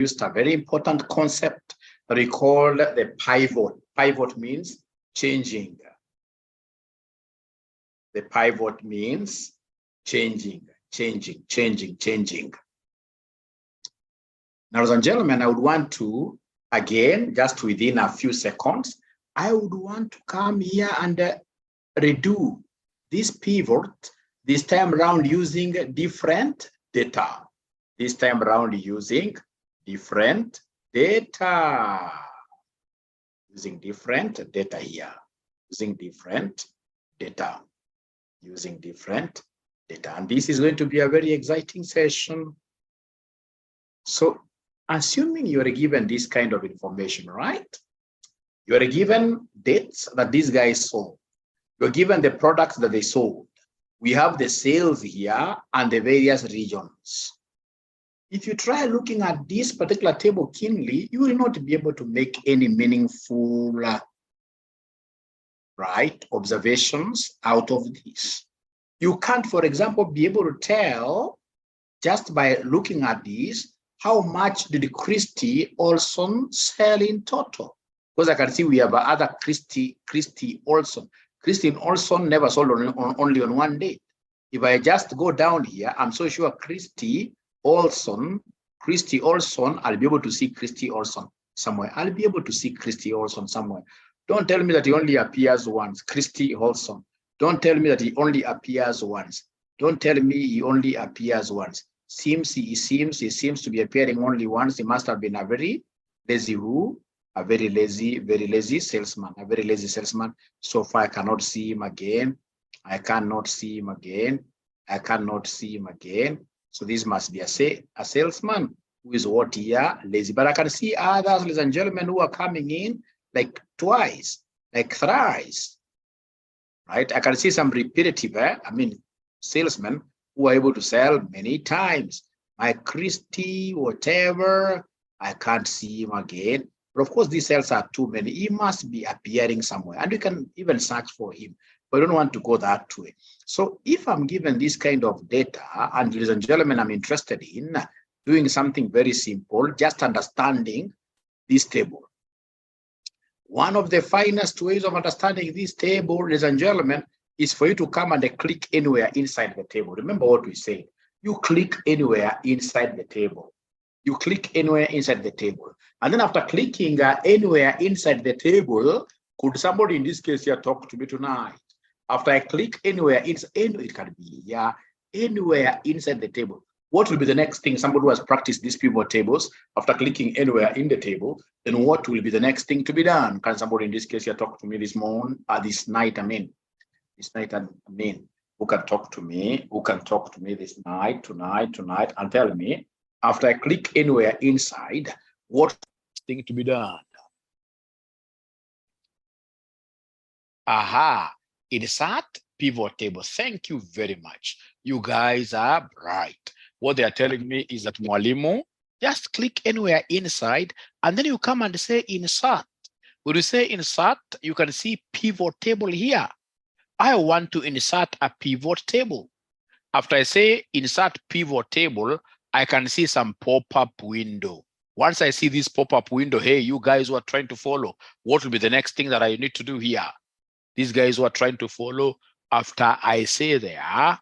introduced a very important concept that we call the pivot. Pivot means changing. The pivot means changing. Now, ladies and gentlemen, I would want to, again, just within a few seconds, I would want to come here and redo this pivot, this time around using different data. This time around using different data. Using different data here. Using different data. Using different data. And this is going to be a very exciting session. So, assuming you are given this kind of information, right? You are given dates that these guys sold. You're given the products that they sold. We have the sales here and the various regions. If you try looking at this particular table keenly, you will not be able to make any meaningful observations out of this. You can't, for example, be able to tell just by looking at this, how much did Christy Olson sell in total? Because I can see we have other Christy Olson. Christy Olson never sold only on one day. If I just go down here, I'm so sure Christy Olson, I'll be able to see Christy Olson somewhere. I'll be able to see Christy Olson somewhere. Don't tell me that he only appears once, Christy Olson. Don't tell me that he only appears once. Don't tell me he only appears once. He seems to be appearing only once. He must have been a very lazy a very lazy salesman, a very lazy salesman. So far, I cannot see him again. I cannot see him again. I cannot see him again. So this must be a salesman who is what here? Lazy. But I can see others, ladies and gentlemen, who are coming in like twice, like thrice, right? I can see some repetitive, salesmen who are able to sell many times. My Christy, whatever, I can't see him again. But of course, these sales are too many. He must be appearing somewhere, and we can even search for him. But I don't want to go that way. So if I'm given this kind of data, and ladies and gentlemen, I'm interested in doing something very simple, just understanding this table. One of the finest ways of understanding this table, ladies and gentlemen, is for you to come and click anywhere inside the table. Remember what we said. You click anywhere inside the table. You click anywhere inside the table. And then after clicking anywhere inside the table, could somebody in this case here talk to me tonight? After I click anywhere, it can be anywhere inside the table. What will be the next thing? Somebody who has practiced these pivot tables, after clicking anywhere in the table, then what will be the next thing to be done? Can somebody in this case here talk to me this morning, this night, who can talk to me? Who can talk to me this night, tonight, and tell me, after I click anywhere inside, what thing to be done? Aha, insert pivot table. Thank you very much. You guys are bright. What they are telling me is that Mwalimu, just click anywhere inside, and then you come and say insert. When you say insert, you can see pivot table here. I want to insert a pivot table. After I say insert pivot table, I can see some pop-up window. Once I see this pop-up window, hey, you guys who are trying to follow, what will be the next thing that I need to do here? These guys who are trying to follow, after I say there,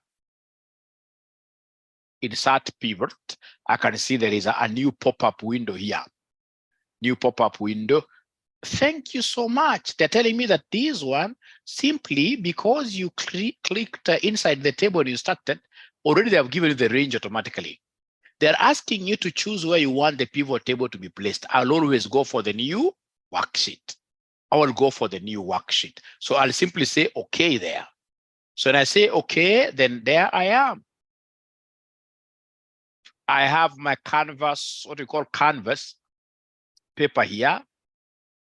insert pivot, I can see there is a new pop-up window here. New pop-up window. Thank you so much. They're telling me that this one, simply because you clicked inside the table and you started, already they have given you the range automatically. They're asking you to choose where you want the pivot table to be placed. I'll always go for the new worksheet. I will go for the new worksheet. So I'll simply say okay there. So when I say okay, then there I am. I have my canvas, what we call canvas paper here.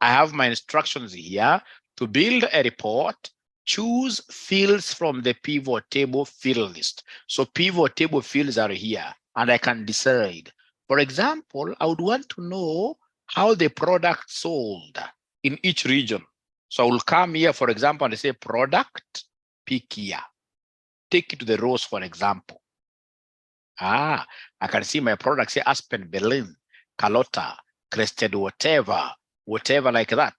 I have my instructions here to build a report. Choose fields from the pivot table field list. So pivot table fields are here, and I can decide. For example, I would want to know how the product sold in each region. So I will come here, for example, and say product, pick here. Take it to the rows, for example. I can see my product, say Aspen Berlin. Carlotta, crested whatever like that.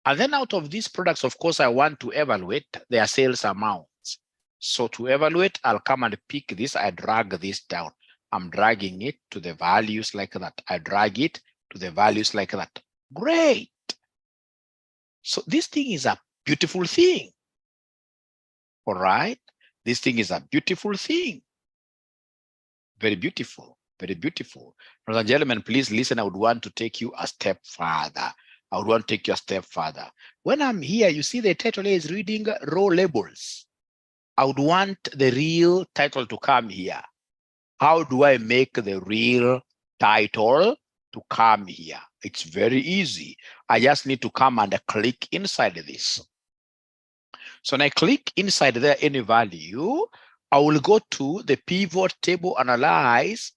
And then out of these products, of course, I want to evaluate their sales amounts. So to evaluate, I'll come and pick this. I drag this down. I'm dragging it to the values like that. I drag it to the values like that. Great. So this thing is a beautiful thing. All right. This thing is a beautiful thing. Very beautiful. Very beautiful. Ladies and gentlemen, please listen. I would want to take you a step further. I would want to take you a step further. When I'm here, you see the title is reading row labels. I would want the real title to come here. How do I make the real title to come here? It's very easy. I just need to come and click inside this. So when I click inside there, any value, I will go to the pivot table analyze.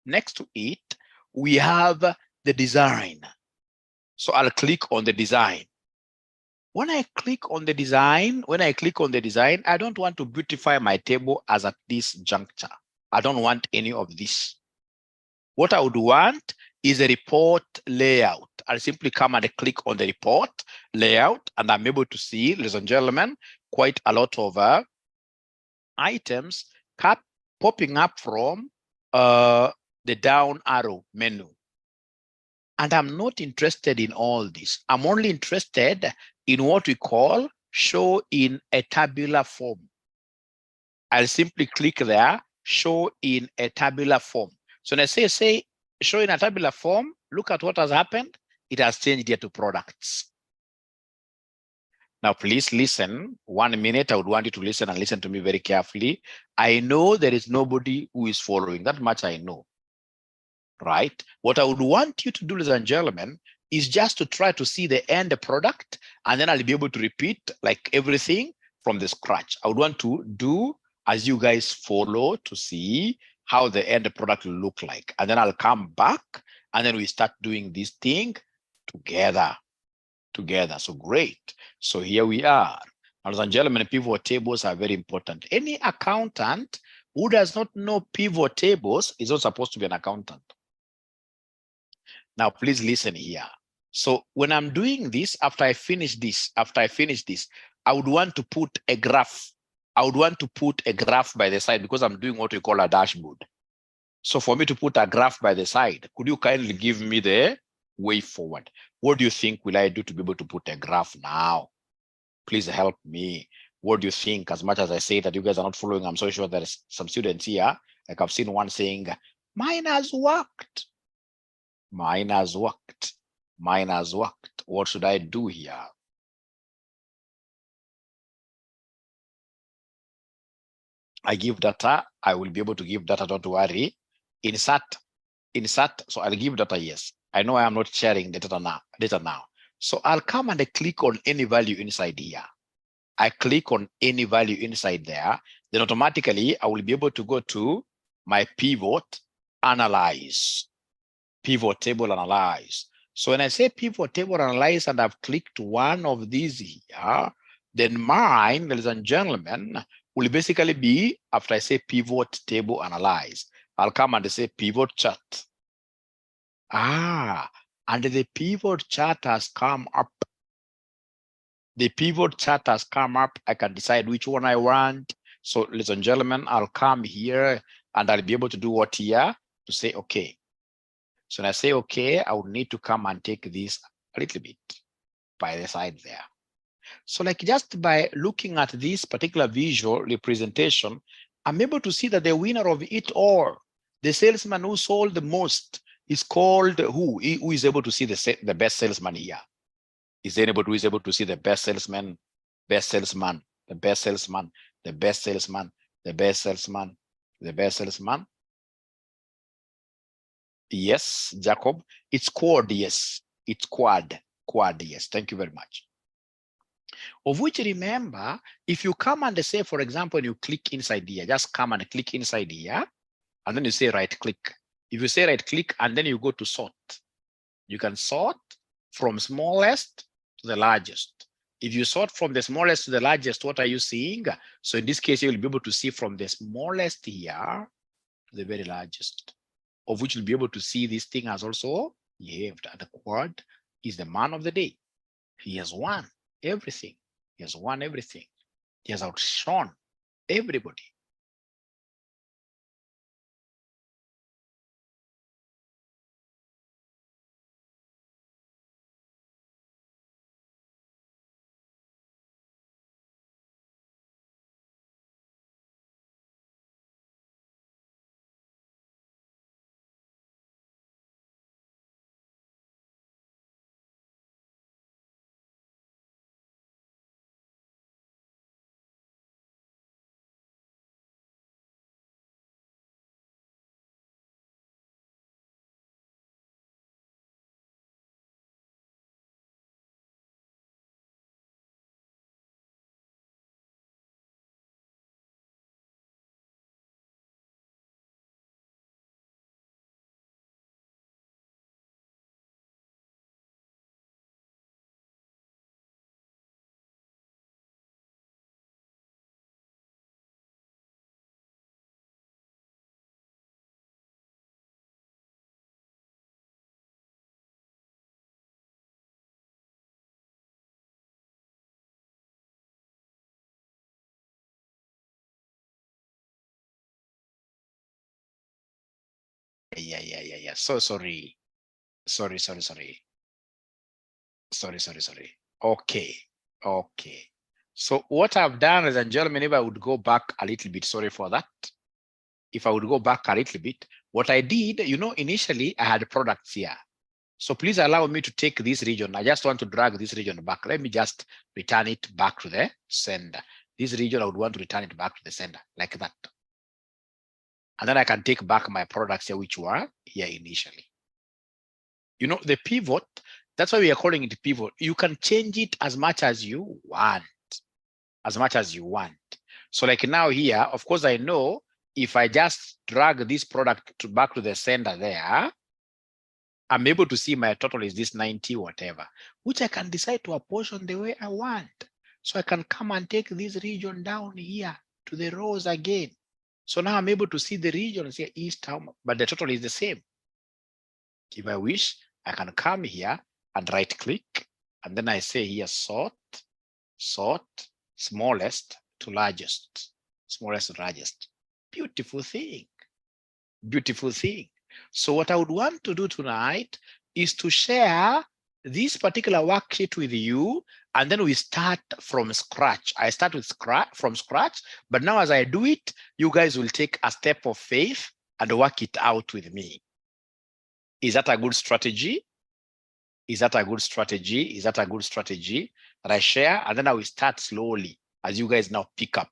Next to it, we have the design. So I'll click on the design. When I click on the design, I don't want to beautify my table as at this juncture. I don't want any of this. What I would want is a report layout. I'll simply come and click on the report layout, and I'm able to see, ladies and gentlemen, quite a lot of items popping up from the down arrow menu. And I'm not interested in all this. I'm only interested in what we call show in a tabular form. I'll simply click there, show in a tabular form. So when I say show in a tabular form, look at what has happened. It has changed here to products. Now, please listen 1 minute. I would want you to listen and listen to me very carefully. I know there is nobody who is following. That much I know. Right? What I would want you to do, ladies and gentlemen, is just to try to see the end product, and then I'll be able to repeat like everything from the scratch. I would want to do as you guys follow to see how the end product will look like. And then I'll come back, and then we start doing this thing together. So great. So here we are. Ladies and gentlemen, pivot tables are very important. Any accountant who does not know pivot tables is not supposed to be an accountant. Now, please listen here. So when I'm doing this, after I finish this, I would want to put a graph. I would want to put a graph by the side because I'm doing what we call a dashboard. So for me to put a graph by the side, could you kindly give me the way forward? What do you think will I do to be able to put a graph now? Please help me. What do you think? As much as I say that you guys are not following, I'm so sure there's some students here. Like I've seen one saying, mine has worked. Mine has worked. Mine has worked. What should I do here? I give data. I will be able to give data. Don't worry. Insert. So I'll give data. Yes. I know I am not sharing the data now. So I'll come and I click on any value inside here. I click on any value inside there. Then automatically I will be able to go to my pivot analyze. Pivot table analyze. So when I say pivot table analyze and I've clicked one of these here, then mine, ladies and gentlemen, will basically be after I say pivot table analyze. I'll come and say pivot chart. And the pivot chart has come up. The pivot chart has come up. I can decide which one I want. So ladies and gentlemen, I'll come here and I'll be able to do what here to say, okay. So when I say, okay, I would need to come and take this a little bit by the side there. So like just by looking at this particular visual representation, I'm able to see that the winner of it all, the salesman who sold the most, is called who? Who is able to see the best salesman here? Is there anybody who is able to see the best salesman, best salesman, the best salesman, the best salesman, the best salesman, the best salesman? Yes, Jacob. It's quad, yes. It's quad, yes. Thank you very much. Of which, remember, if you come and say, for example, you click inside here, just come and click inside here, and then you say right click. If you say right click and then you go to sort, you can sort from smallest to the largest. If you sort from the smallest to the largest, what are you seeing? So in this case, you will be able to see from the smallest here to the very largest. of which you'll be able to see this thing has also behaved. And the quad is the man of the day. He has won everything. He has won everything. He has outshone everybody. Yeah. So sorry. Sorry. Okay. So what I've done, ladies and gentlemen, if I would go back a little bit, sorry for that. If I would go back a little bit, what I did, initially I had products here. So please allow me to take this region. I just want to drag this region back. Let me just return it back to the sender. This region, I would want to return it back to the sender like that. And then I can take back my products here, which were here initially. The pivot, that's why we are calling it pivot. You can change it as much as you want. So like now here, of course, I know if I just drag this product back to the sender there, I'm able to see my total is this 90 whatever, which I can decide to apportion the way I want. So I can come and take this region down here to the rows again. So now I'm able to see the regions here, east, but the total is the same. If I wish, I can come here and right click, and then I say here sort, smallest to largest, Beautiful thing. So what I would want to do tonight is to share this particular worksheet with you, and then we start from scratch. I start from scratch, but now as I do it, you guys will take a step of faith and work it out with me. Is that a good strategy? That I share? And then I will start slowly as you guys now pick up.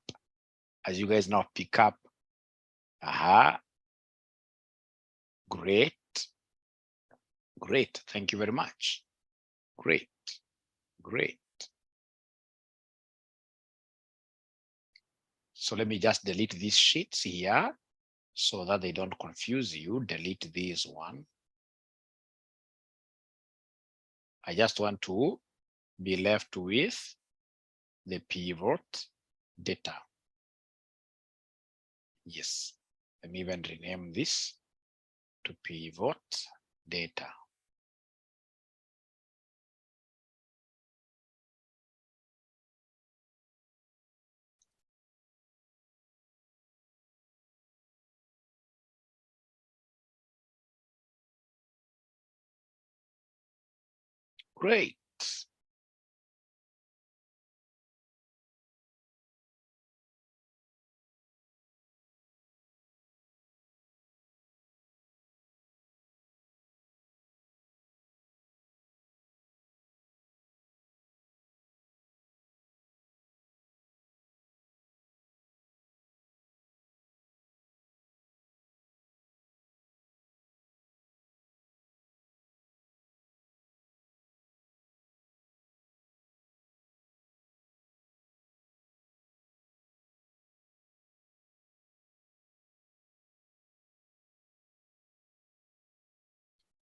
Great. Thank you very much. Great. So let me just delete these sheets here so that they don't confuse you. Delete this one. I just want to be left with the pivot data. Yes. Let me even rename this to pivot data. Great.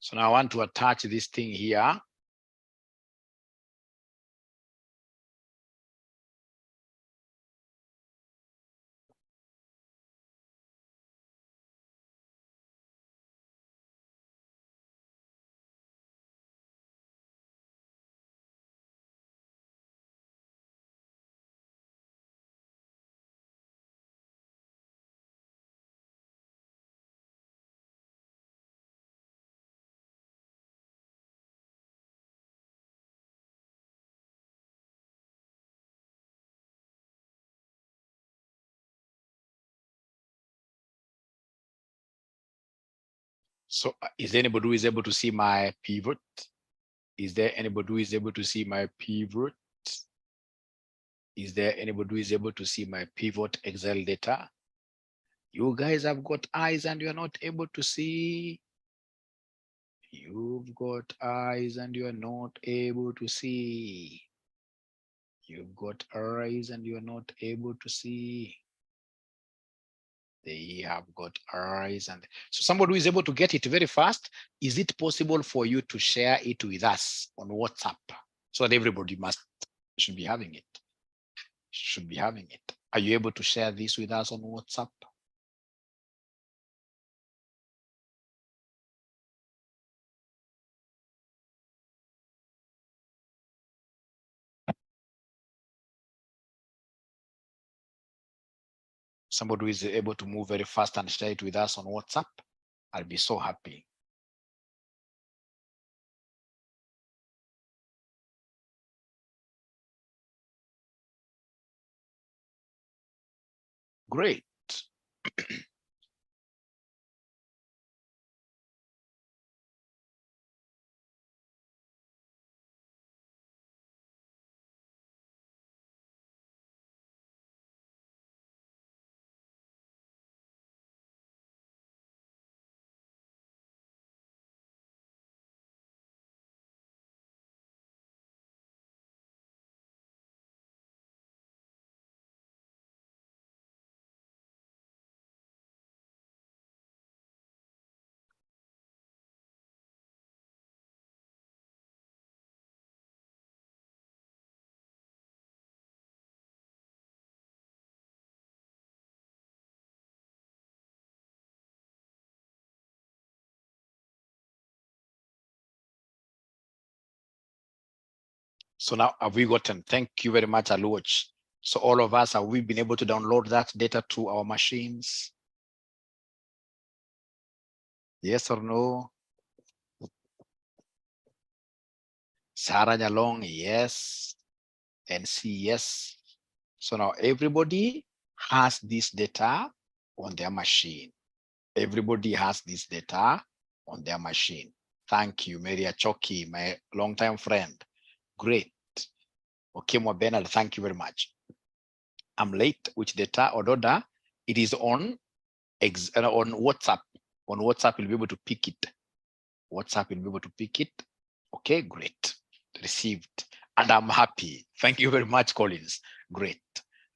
So now I want to attach this thing here. So is there anybody who is able to see my pivot? Is there anybody who is able to see my pivot? Is there anybody who is able to see my pivot Excel data? You guys have got eyes and you're not able to see. You've got eyes and you're not able to see. You've got eyes and you're not able to see. They have got eyes. And so somebody who is able to get it very fast, is it possible for you to share it with us on WhatsApp so that everybody should be having it? Should be having it. Are you able to share this with us on WhatsApp? Somebody who is able to move very fast and share it with us on WhatsApp, I'll be so happy. Great. So now have we gotten, thank you very much, Aluoch. So all of us, have we been able to download that data to our machines? Yes or no? Sarah Nyalong, yes. And C, yes. So now everybody has this data on their machine. Everybody has this data on their machine. Thank you, Maria Choki, my longtime friend. Great. Okay, Bernard, thank you very much. I'm late. Which data or order? It is on WhatsApp. On WhatsApp, you'll be able to pick it. WhatsApp will be able to pick it. Okay, great. Received. And I'm happy. Thank you very much, Collins. Great.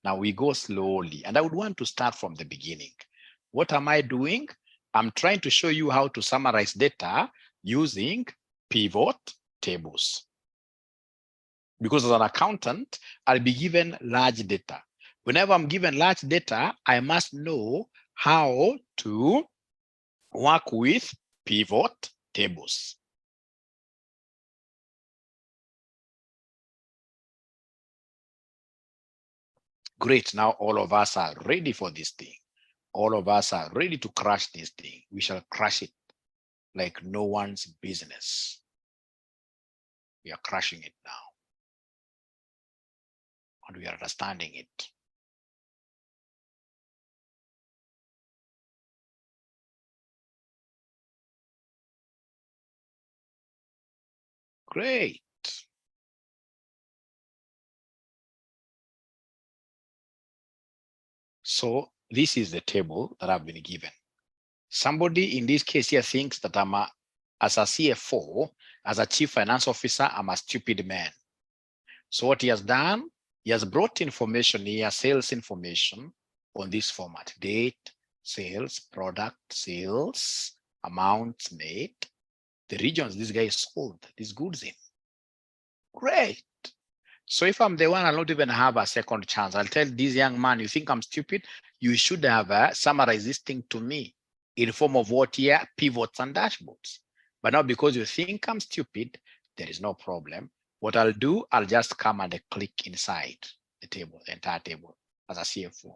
Now we go slowly. And I would want to start from the beginning. What am I doing? I'm trying to show you how to summarize data using pivot tables. Because as an accountant, I'll be given large data. Whenever I'm given large data, I must know how to work with pivot tables. Great, now all of us are ready for this thing. All of us are ready to crush this thing. We shall crush it like no one's business. We are crushing it now. And we are understanding it. Great. So this is the table that I've been given. Somebody in this case here thinks that as a CFO, as a chief finance officer, I'm a stupid man. So what he has done, he has brought information here, sales information on this format: date, sales, product, sales, amounts made, the regions this guy sold these goods in. Great. So if I'm the one, I'll not even have a second chance. I'll tell this young man, you think I'm stupid? You should have summarized this thing to me in form of what here? Pivots and dashboards. But now because you think I'm stupid, there is no problem. What I'll do, I'll just come and click inside the table, the entire table as a CFO.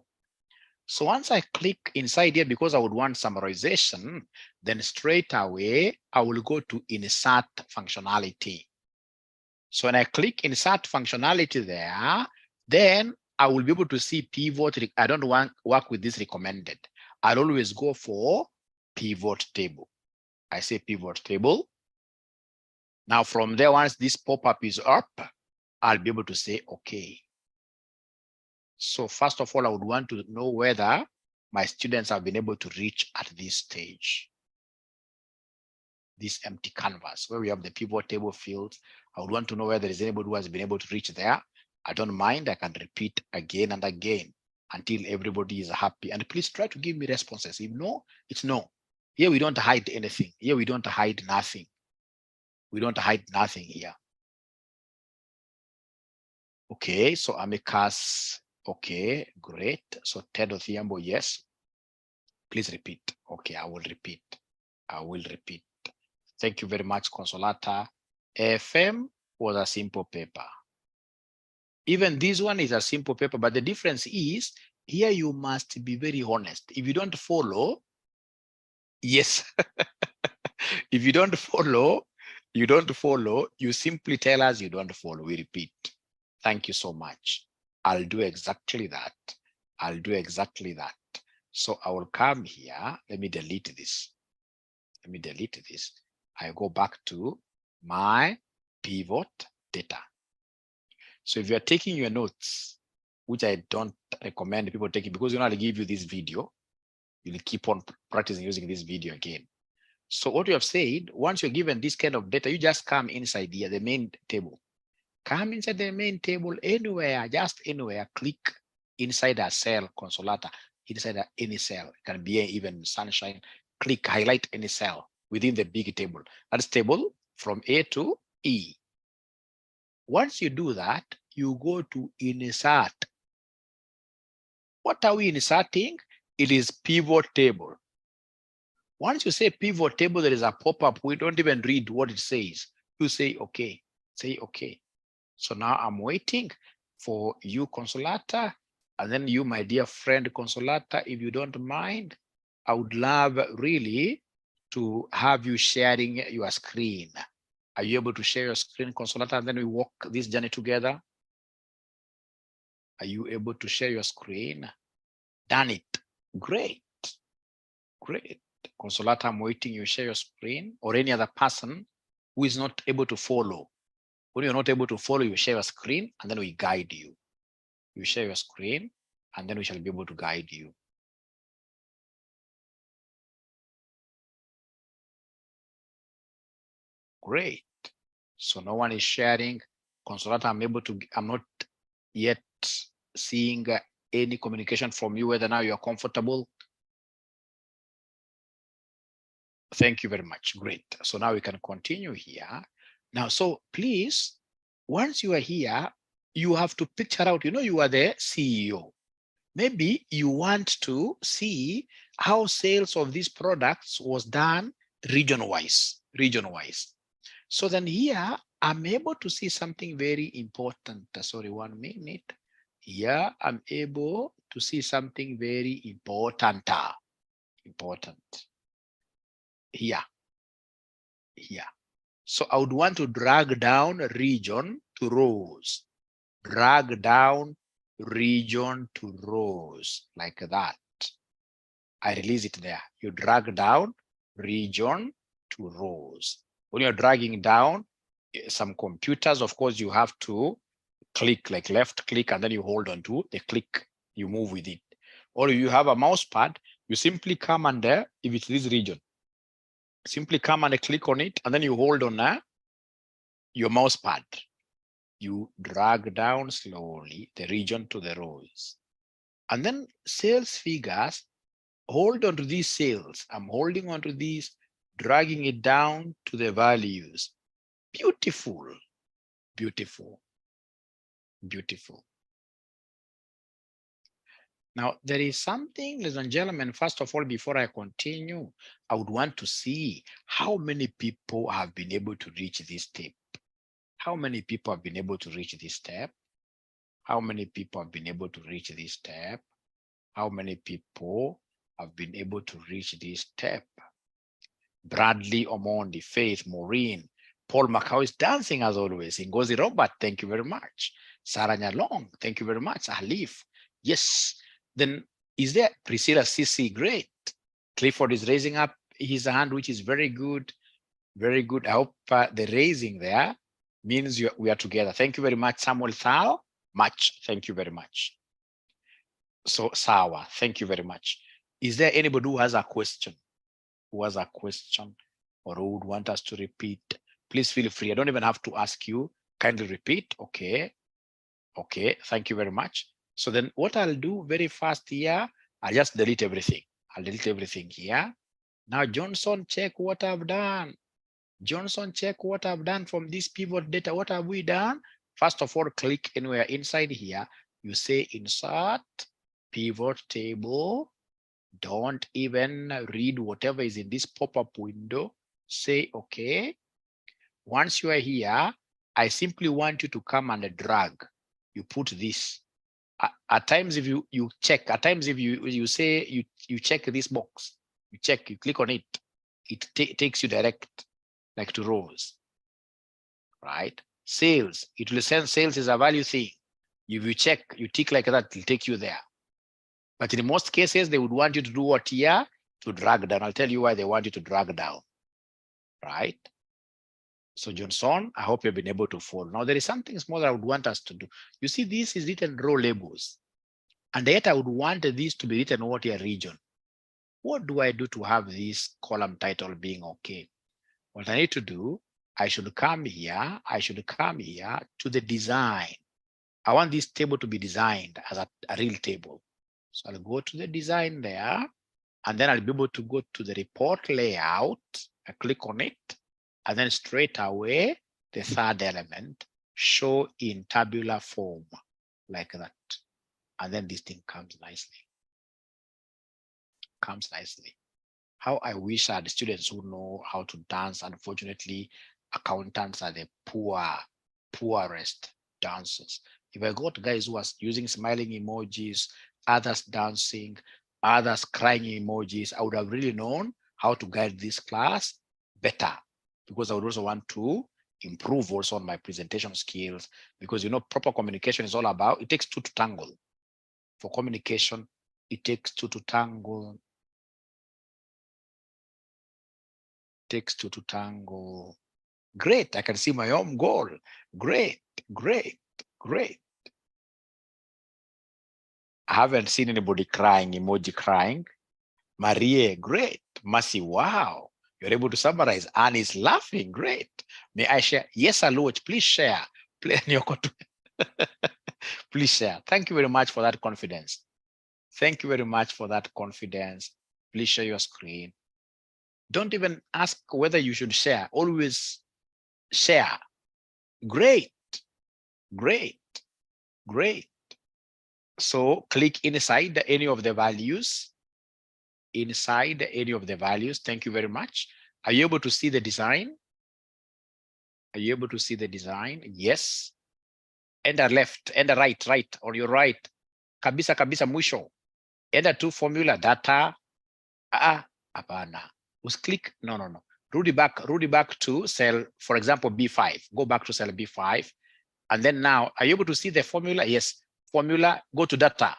So once I click inside here, because I would want summarization, then straight away, I will go to insert functionality. So when I click insert functionality there, then I will be able to see pivot. I don't want work with this recommended. I'll always go for pivot table. I say pivot table. Now from there, once this pop-up is up, I'll be able to say, okay. So first of all, I would want to know whether my students have been able to reach at this stage. This empty canvas where we have the pivot table fields. I would want to know whether there is anybody who has been able to reach there. I don't mind. I can repeat again and again until everybody is happy. And please try to give me responses. If no, it's no. Here we don't hide anything. Here we don't hide nothing. We don't hide nothing here. Okay, so Amicus. Okay, great. So Ted Othiambo, yes. Please repeat. Okay, I will repeat. I will repeat. Thank you very much, Consolata. FM was a simple paper. Even this one is a simple paper, but the difference is here you must be very honest. If you don't follow, yes. If you don't follow, you simply tell us you don't follow. We repeat. Thank you so much. I'll do exactly that. I'll do exactly that. So I will come here. Let me delete this. Let me delete this. I go back to my pivot data. So if you're taking your notes, which I don't recommend people taking because you know, I'll give you this video, you'll keep on practicing using this video again. So what you have said, once you're given this kind of data, you just come inside here, the main table. Come inside the main table anywhere, just anywhere, click inside a cell, Consolata, inside any cell. It can be even Sunshine, click, highlight any cell within the big table. That's table from A to E. Once you do that, you go to insert. What are we inserting? It is pivot table. Once you say pivot table, there is a pop-up. We don't even read what it says. You say, okay, say, okay. So now I'm waiting for you, Consolata, and then you, my dear friend, Consolata, if you don't mind, I would love really to have you sharing your screen. Are you able to share your screen, Consolata, and then we walk this journey together? Are you able to share your screen? Done it. Great. Great. Consolata, I'm waiting. You share your screen, or any other person who is not able to follow. When you're not able to follow, you share your screen, and then we guide you. You share your screen, and then we shall be able to guide you. Great. So no one is sharing. Consolata, I'm not yet seeing any communication from you, whether now you are comfortable. Thank you very much. Great. So now we can continue here. Now, so please, once you are here, you have to picture out, you know, you are the CEO. Maybe you want to see how sales of these products was done region-wise. So then here, I'm able to see something very important. Sorry, 1 minute. Here, I'm able to see something very important. Here. So I would want to drag down region to rows. Drag down region to rows like that. I release it there. You drag down region to rows. When you're dragging down some computers, of course, you have to click, like left click, and then you hold on to the click, you move with it. Or you have a mouse pad, you simply come under, if it's this region, simply come and click on it, and then you hold on your mouse pad. You drag down slowly the region to the rows. And then sales figures, hold on to these sales. I'm holding on to these, dragging it down to the values. Beautiful, beautiful, beautiful. Now, there is something, ladies and gentlemen, first of all, before I continue, I would want to see how many people have been able to reach this step. How many people have been able to reach this step? How many people have been able to reach this step? How many people have been able to reach this step? Bradley Omondi, Faith, Maureen, Paul Macau is dancing as always. Ngozi Robert, thank you very much. Sarah Nyalong, thank you very much. Alif, yes. Then is there Priscilla Sisi? Great. Clifford is raising up his hand, which is very good. Very good. I hope the raising there means we are together. Thank you very much, Samuel Thal. Much. Thank you very much. So, Sawa, thank you very much. Is there anybody who has a question? Who has a question or who would want us to repeat? Please feel free. I don't even have to ask you. Kindly repeat. Okay. Okay. Thank you very much. So then what I'll do very fast here, I'll just delete everything. I'll delete everything here. Now, Johnson, check what I've done. Johnson, check what I've done from this pivot data. What have we done? First of all, click anywhere inside here. You say insert pivot table. Don't even read whatever is in this pop-up window. Say okay. Once you are here, I simply want you to come and drag. You put this. At times, if you check, at times if you say you check this box, you check, you click on it, it takes you direct like to rows, right? Sales, it will send sales is a value thing. If you check, you tick like that, it'll take you there. But in most cases, they would want you to do what here? To drag down. I'll tell you why they want you to drag down, right? So Johnson, I hope you've been able to follow. Now there is something small that I would want us to do. You see, this is written row labels. And yet I would want this to be written what here region. What do I do to have this column title being okay? What I need to do, I should come here to the design. I want this table to be designed as a real table. So I'll go to the design there, and then I'll be able to go to the report layout. I click on it, and then straight away, the third element, show in tabular form, like that. And then this thing comes nicely. How I wish I had students who know how to dance. Unfortunately, accountants are the poorest dancers. If I got guys who are using smiling emojis, others dancing, others crying emojis, I would have really known how to guide this class better, because I would also want to improve also on my presentation skills, because proper communication is all about, it takes two to tangle. For communication, it takes two to tangle. Takes two to tango. Great, I can see my own goal. Great. I haven't seen anybody crying, emoji crying. Marie, great. Mercy, wow. You're able to summarize. Anne is laughing, great. May I share? Yes, Aluch, please share. Please share. Thank you very much for that confidence. Thank you very much for that confidence. Please share your screen. Don't even ask whether you should share. Always share. Great. So click inside any of the values. Inside any of the values. Thank you very much. Are you able to see the design? Are you able to see the design? Yes. Enter left, enter right, on your right. Kabisa mwisho. Enter to formula data. Apana. Click, no. Rudy back to cell, for example, B5. Go back to cell B5. And then now, are you able to see the formula? Yes. Formula, go to data.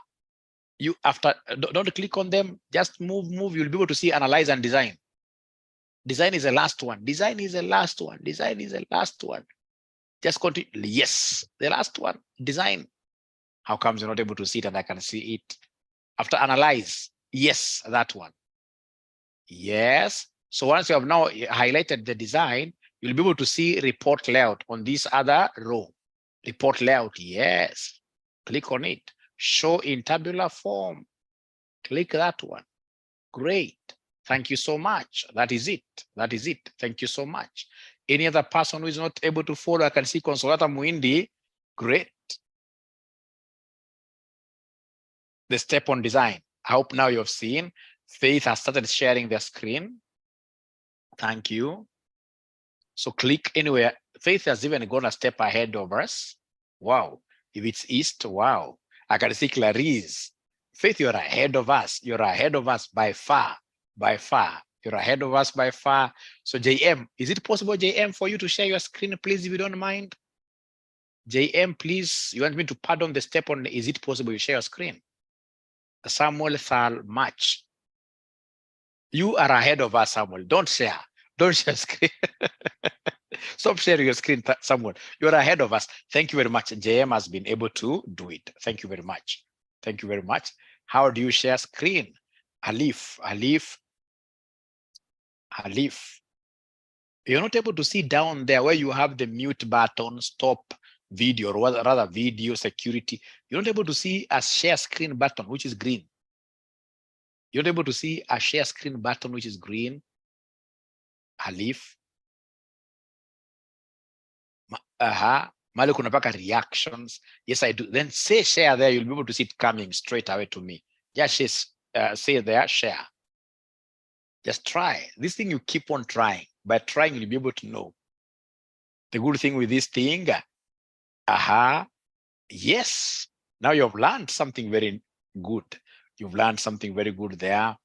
You don't click on them, just move. You'll be able to see analyze and design. Design is the last one. Just continue. Yes, the last one, design. How comes you're not able to see it and I can see it? After analyze, yes, that one. Yes. So once you have now highlighted the design, you'll be able to see report layout on this other row. Report layout, yes. Click on it. Show in tabular form. Click that one. Great. Thank you so much. That is it. Thank you so much. Any other person who is not able to follow, I can see Consolata Muindi. Great. The step on design. I hope now you've seen. Faith has started sharing their screen. Thank you. So click anywhere. Faith has even gone a step ahead of us. Wow. If it's east, wow. I can see Clarice. Faith, you're ahead of us. You're ahead of us by far. You're ahead of us by far. So JM, is it possible, JM, for you to share your screen, please, if you don't mind? JM, please, you want me to pardon the step on, is it possible you share your screen? Samuel Thal match. You are ahead of us, Samuel. Don't share. Don't share screen. Stop sharing your screen, Samuel. You're ahead of us. Thank you very much. JM has been able to do it. Thank you very much. Thank you very much. How do you share screen? Alif. You're not able to see down there where you have the mute button, stop video, or rather video security. You're not able to see a share screen button, which is green. You're not able to see a share screen button, which is green. Alif. Mali kunapaka reactions. Yes, I do. Then say share there. You'll be able to see it coming straight away to me. Just say there, share. Just try. This thing you keep on trying. By trying, you'll be able to know. The good thing with this thing, yes. Now you've learned something very good. You've learned something very good there.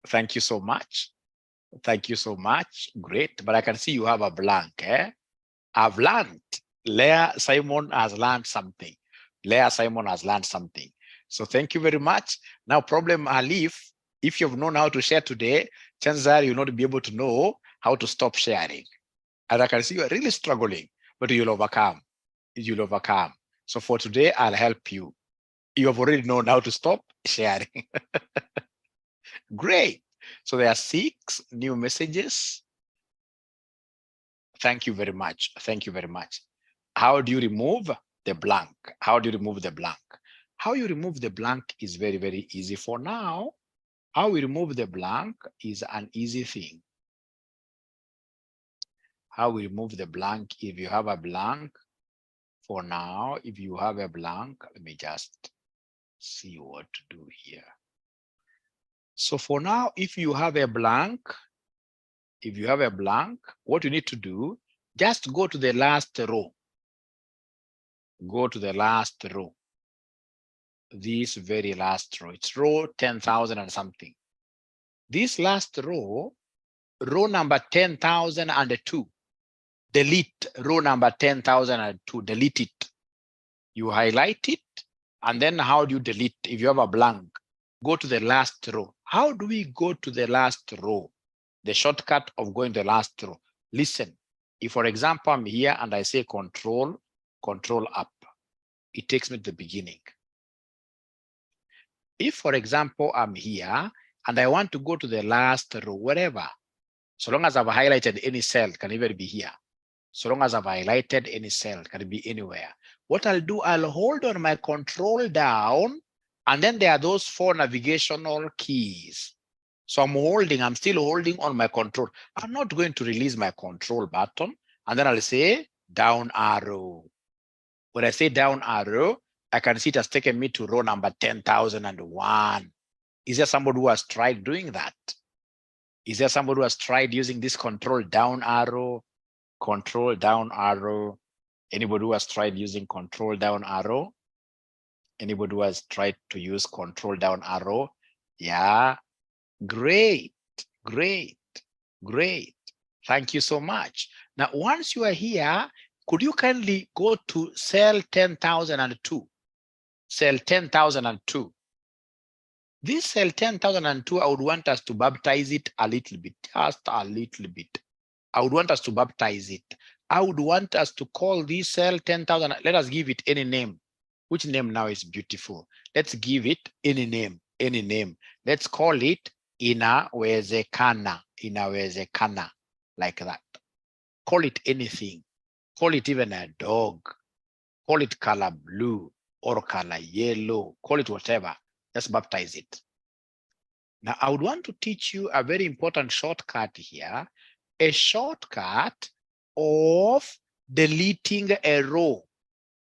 Thank you so much. Thank you so much. Great. But I can see you have a blank. I've learned. Leah Simon has learned something. Leah Simon has learned something. So thank you very much. Now, problem Alif, if you've known how to share today, chances are you'll not be able to know how to stop sharing. And I can see you are really struggling, but you'll overcome. You'll overcome. So for today, I'll help you. You have already known how to stop sharing. Great. So there are 6 new messages. Thank you very much. Thank you very much. How do you remove the blank? How do you remove the blank? How you remove the blank is very, very easy for now. How we remove the blank is an easy thing. How we remove the blank, if you have a blank, for now, if you have a blank, let me just see what to do here. So for now, if you have a blank, what you need to do, just go to the last row. Go to the last row. This very last row. It's row 10,000 and something. This last row, row number 10,002. Delete row number 10,002. Delete it. You highlight it. And then how do you delete? If you have a blank, go to the last row. How do we go to the last row? The shortcut of going to the last row. Listen, if for example, I'm here and I say control up, it takes me to the beginning. If for example, I'm here and I want to go to the last row, wherever, so long as I've highlighted any cell, can even be here. So long as I've highlighted any cell, can be anywhere. What I'll do, I'll hold on my control down, and then there are those 4 navigational keys. So I'm still holding on my control. I'm not going to release my control button, and then I'll say down arrow. When I say down arrow, I can see it has taken me to row number 10,001. Is there somebody who has tried doing that? Is there somebody who has tried using this control down arrow? Control down arrow. Anybody who has tried using control down arrow? Anybody who has tried to use control down arrow? Yeah, great, great, great. Thank you so much. Now, once you are here, could you kindly go to cell 10,002? Cell 10,002. This cell 10,002, I would want us to baptize it a little bit, just a little bit. I would want us to baptize it. I would want us to call this cell 10,000. Let us give it any name. Which name now is beautiful? Let's give it any name, any name. Let's call it inawezekana, inawezekana, like that. Call it anything. Call it even a dog. Call it color blue or color yellow. Call it whatever. Just baptize it. Now, I would want to teach you a very important shortcut here. A shortcut of deleting a row.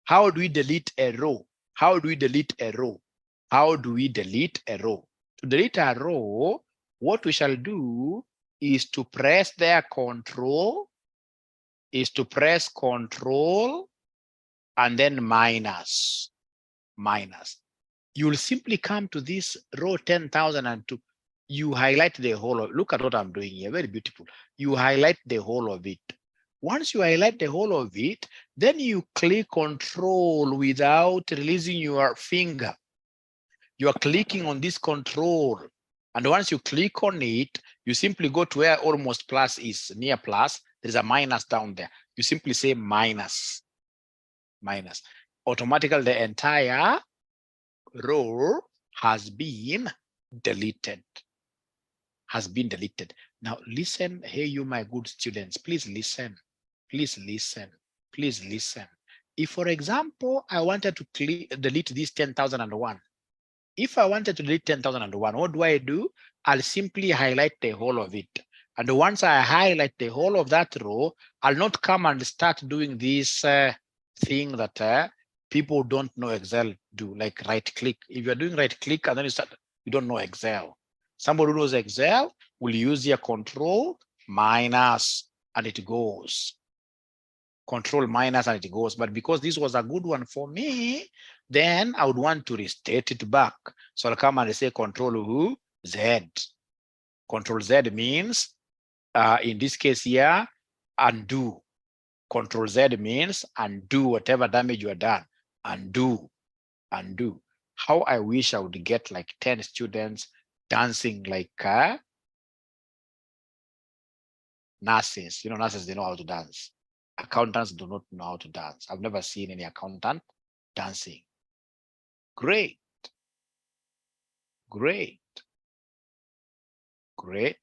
How do we delete a row? How do we delete a row? How do we delete a row? To delete a row, what we shall do is to press their control, and then minus. You'll simply come to this row 10,002. You highlight the whole of, look at what I'm doing here, very beautiful. You highlight the whole of it. Once you highlight the whole of it, then you click control without releasing your finger. You are clicking on this control. And once you click on it, you simply go to where almost plus is, near plus. There's a minus down there. You simply say minus. Minus. Automatically, the entire row has been deleted. Has been deleted. Now listen, hey you my good students, please listen. Please listen. Please listen. If, for example, I wanted to delete this 10,001, if I wanted to delete 10,001, what do? I'll simply highlight the whole of it. And once I highlight the whole of that row, I'll not come and start doing this thing that people don't know Excel do, like right click. If you're doing right click and then you don't know Excel. Somebody who knows Excel will use your control minus and it goes. Control minus and it goes. But because this was a good one for me, then I would want to restate it back. So I'll come and say control Z. Control Z means, in this case here, undo. Control Z means undo whatever damage you have done. Undo. Undo. How I wish I would get like 10 students dancing like nurses. You know, nurses, they know how to dance. Accountants do not know how to dance. I've never seen any accountant dancing. Great. Great. Great.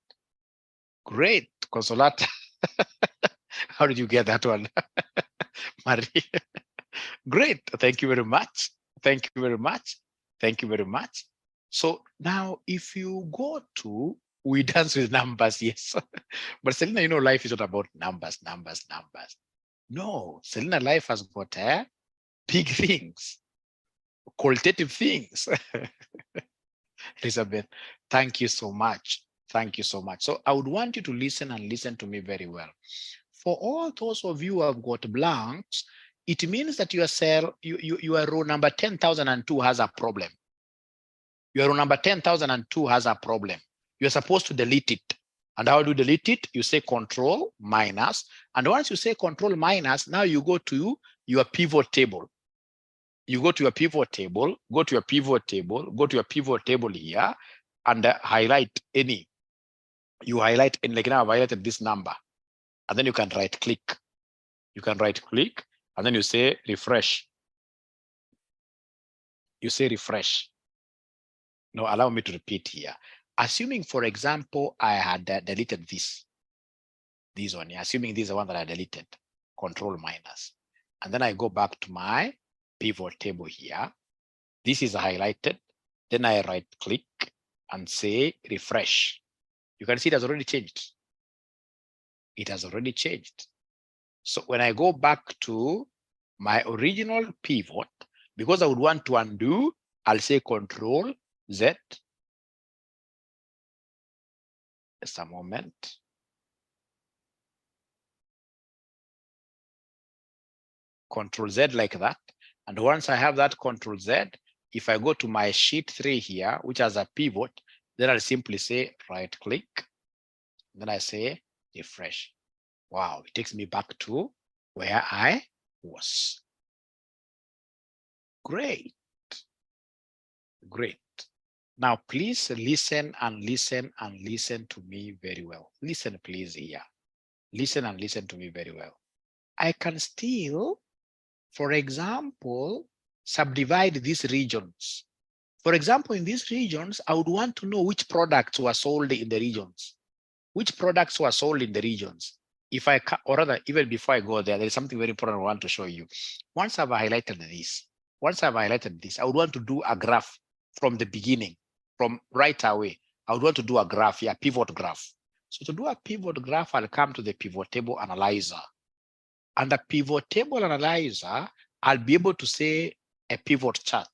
Great. Consolata. How did you get that one? Maria. Great. Thank you very much. Thank you very much. Thank you very much. So now if you go to, we dance with numbers, yes. But Selena, you know, life is not about numbers. No, Selena, life has got big things, qualitative things. Elizabeth, thank you so much. Thank you so much. So I would want you to listen and listen to me very well. For all those of you who have got blanks, it means that your cell, your row number 10,002 has a problem. Your row number 10,002 has a problem. You're supposed to delete it. And how do you delete it? You say control minus. And once you say control minus, now you go to your pivot table. You go to your pivot table, go to your pivot table, go to your pivot table here, and highlight any. You highlight, and like now I've highlighted this number. And then you can right click. You can right click, and then you say refresh. You say refresh. Now allow me to repeat here. Assuming, for example, I had deleted this one, assuming this is the one that I deleted, control minus. And then I go back to my pivot table here. This is highlighted. Then I right click and say refresh. You can see it has already changed. It has already changed. So when I go back to my original pivot, because I would want to undo, I'll say control Z. Just a moment. Control Z like that. And once I have that control Z, if I go to my sheet 3 here, which has a pivot, then I'll simply say right click. Then I say refresh. Wow, it takes me back to where I was. Great. Great. Now, please listen and listen and listen to me very well. Listen, please, here. Listen and listen to me very well. I can still, for example, subdivide these regions. For example, in these regions, I would want to know which products were sold in the regions. Which products were sold in the regions. If I, or rather, even before I go there, there is something very important I want to show you. Once I've highlighted this, I would want to do a graph from the beginning, from right away. I would want to do a graph here, pivot graph. So to do a pivot graph, I'll come to the pivot table analyzer. And the pivot table analyzer, I'll be able to say a pivot chart.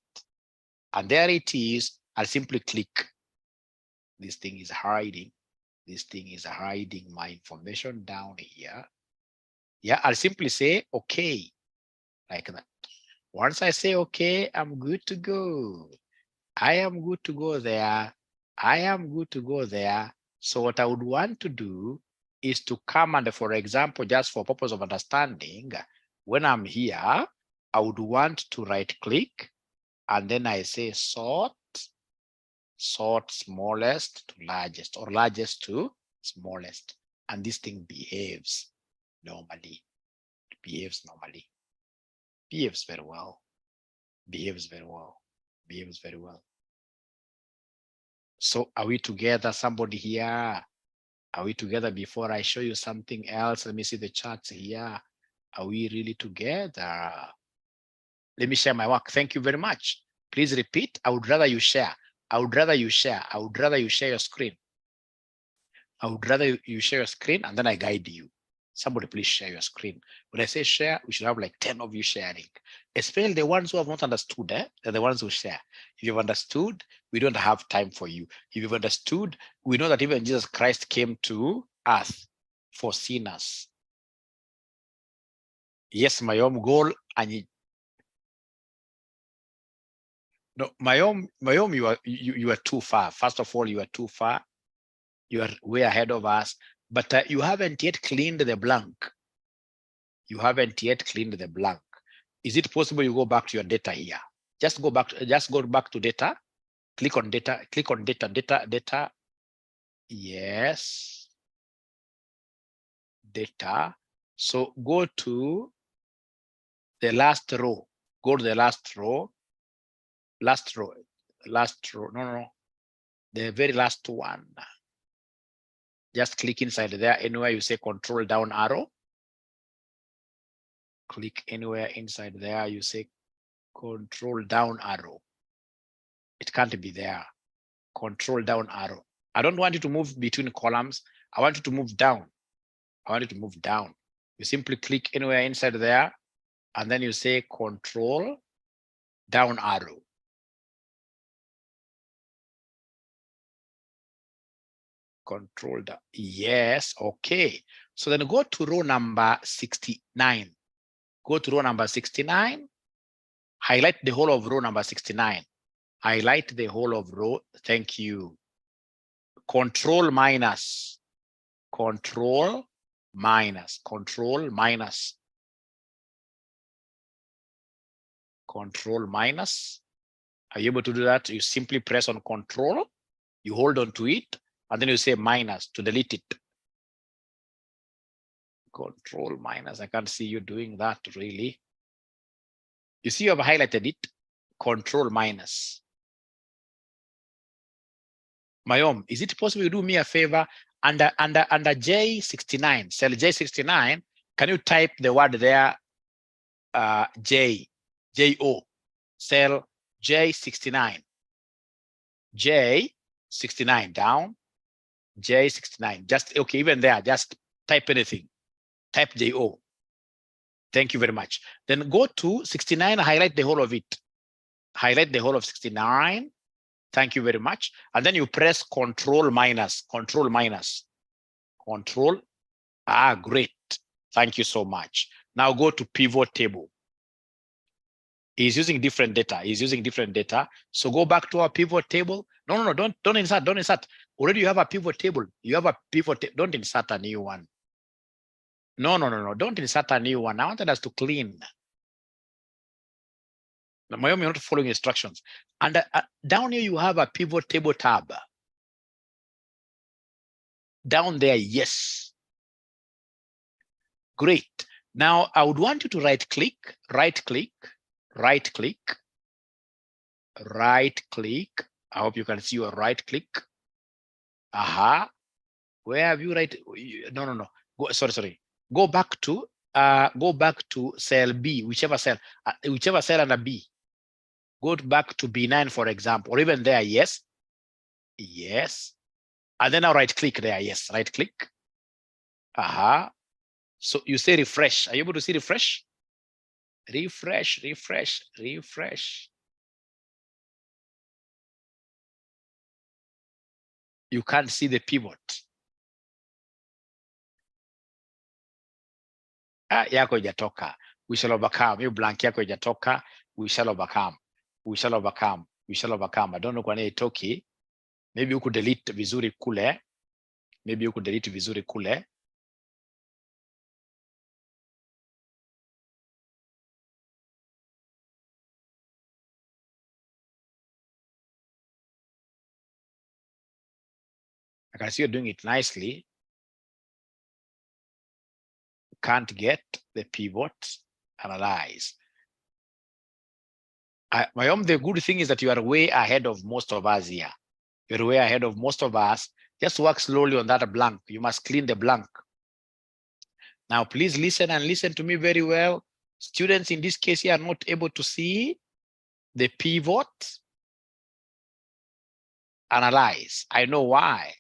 And there it is. I'll simply click. This thing is hiding. This thing is hiding my information down here. Yeah, I'll simply say, okay, like that. Once I say, okay, I'm good to go. I am good to go there. I am good to go there. So what I would want to do is to come and, for example, just for purpose of understanding, when I'm here, I would want to right click and then I say sort Sort smallest to largest or largest to smallest. And this thing behaves normally. It behaves normally. Behaves very well. Behaves very well. Behaves very well. So are we together? Somebody here? Are we together before I show you something else? Let me see the charts here. Are we really together? Let me share my work. Thank you very much. Please repeat. I would rather you share. I would rather you share. I would rather you share your screen. I would rather you share your screen and then I guide you. Somebody please share your screen. When I say share, we should have like 10 of you sharing, especially the ones who have not understood. They're the ones who share. If you've understood, we don't have time for you. If you've understood, we know that even Jesus Christ came to earth for sinners. Yes, my own goal. And no, my own, you are too far. First of all, you are too far. You are way ahead of us, but you haven't yet cleaned the blank. You haven't yet cleaned the blank. Is it possible you go back to your data here? Just go back to data. Click on data. Click on data. Yes. Data. So go to the last row. Go to the last row. Last row. No. The very last one. Just click inside there. Anywhere you say control down arrow. Click anywhere inside there. You say control down arrow. It can't be there. Control down arrow. I don't want you to move between columns. I want you to move down. I want you to move down. You simply click anywhere inside there, and then you say control down arrow. Control down. Yes, okay. So then go to row number 69. Go to row number 69. Highlight the whole of row number 69. Highlight the whole of row. Thank you. Control minus. Control minus. Control minus. Control minus. Are you able to do that? You simply press on control, you hold on to it, and then you say minus to delete it. Control minus. I can't see you doing that really. You see, you have highlighted it. Control minus. Mayom, is it possible you do me a favor? Under J69, cell J69, can you type the word there? J-O, cell J69. J69 down. J69. Just okay, even there, just type anything. Type J-O. Thank you very much. Then go to 69, highlight the whole of it. Highlight the whole of 69. Thank you very much. And then you press control minus, control minus, control. Ah, great. Thank you so much. Now go to pivot table. He's using different data. He's using different data. So go back to our pivot table. No, don't insert, don't insert. Already you have a pivot table. You have a pivot table. Don't insert a new one. No. Don't insert a new one. I wanted us to clean. You're not following instructions. And down here, you have a pivot table tab. Down there, yes. Great. Now, I would want you to right click. I hope you can see your right click. Aha. Where have you right? No. Sorry. Go back to cell B, whichever cell under B. Go back to B9, for example, or even there, yes. And then I'll right click there, yes, right click. Aha. So you say refresh. Are you able to see refresh? Refresh. You can't see the pivot. Yako ijatoka. We shall overcome. You blank yako ijatoka. We shall overcome. I don't know kwa nini itoki. Maybe you could delete vizuri kule. can see you're doing it nicely. Can't get the pivot, analyze. The good thing is that you are way ahead of most of us here. You're way ahead of most of us. Just work slowly on that blank. You must clean the blank. Now, please listen and listen to me very well. Students in this case here are not able to see the pivot, analyze. I know why.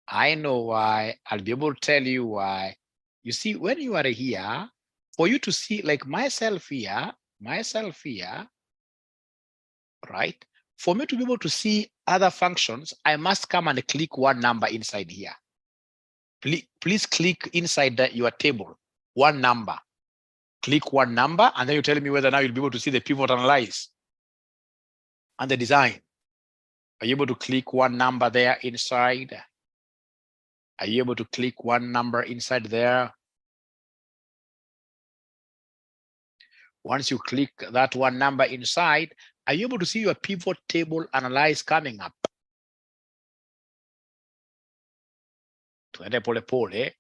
I know why. I'll be able to tell you why. You see, when you are here, for you to see, like myself here, right? For me to be able to see other functions, I must come and click one number inside here. Please click inside your table, one number. Click one number, and then you tell me whether now you'll be able to see the pivot, analyze and the design. Are you able to click one number there inside? Are you able to click one number inside there? Once you click that one number inside, are you able to see your pivot table analyze coming up? Tuende pole pole.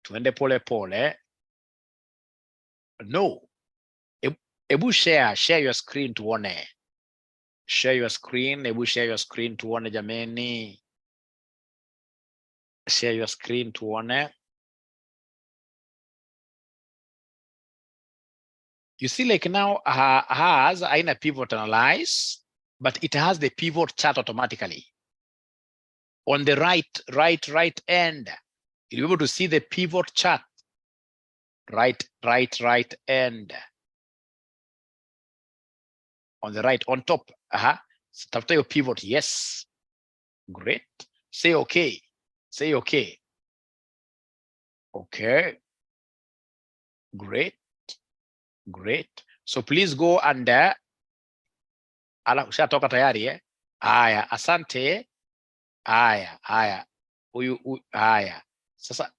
Tuende pole pole. No. Ebu share your screen tuone. Share your screen. Ebu share your screen tuone jameni. Share your screen tuone. You see, like now has a pivot analyze, but it has the pivot chart automatically. On the right end, you'll be able to see the pivot chart. Right end. On the right, on top. After your pivot, yes. Great. Say okay. Say okay. Okay. Great. So please go under. Ushatoka tayari eh? Haya, asante. Haya. Haya. Sasa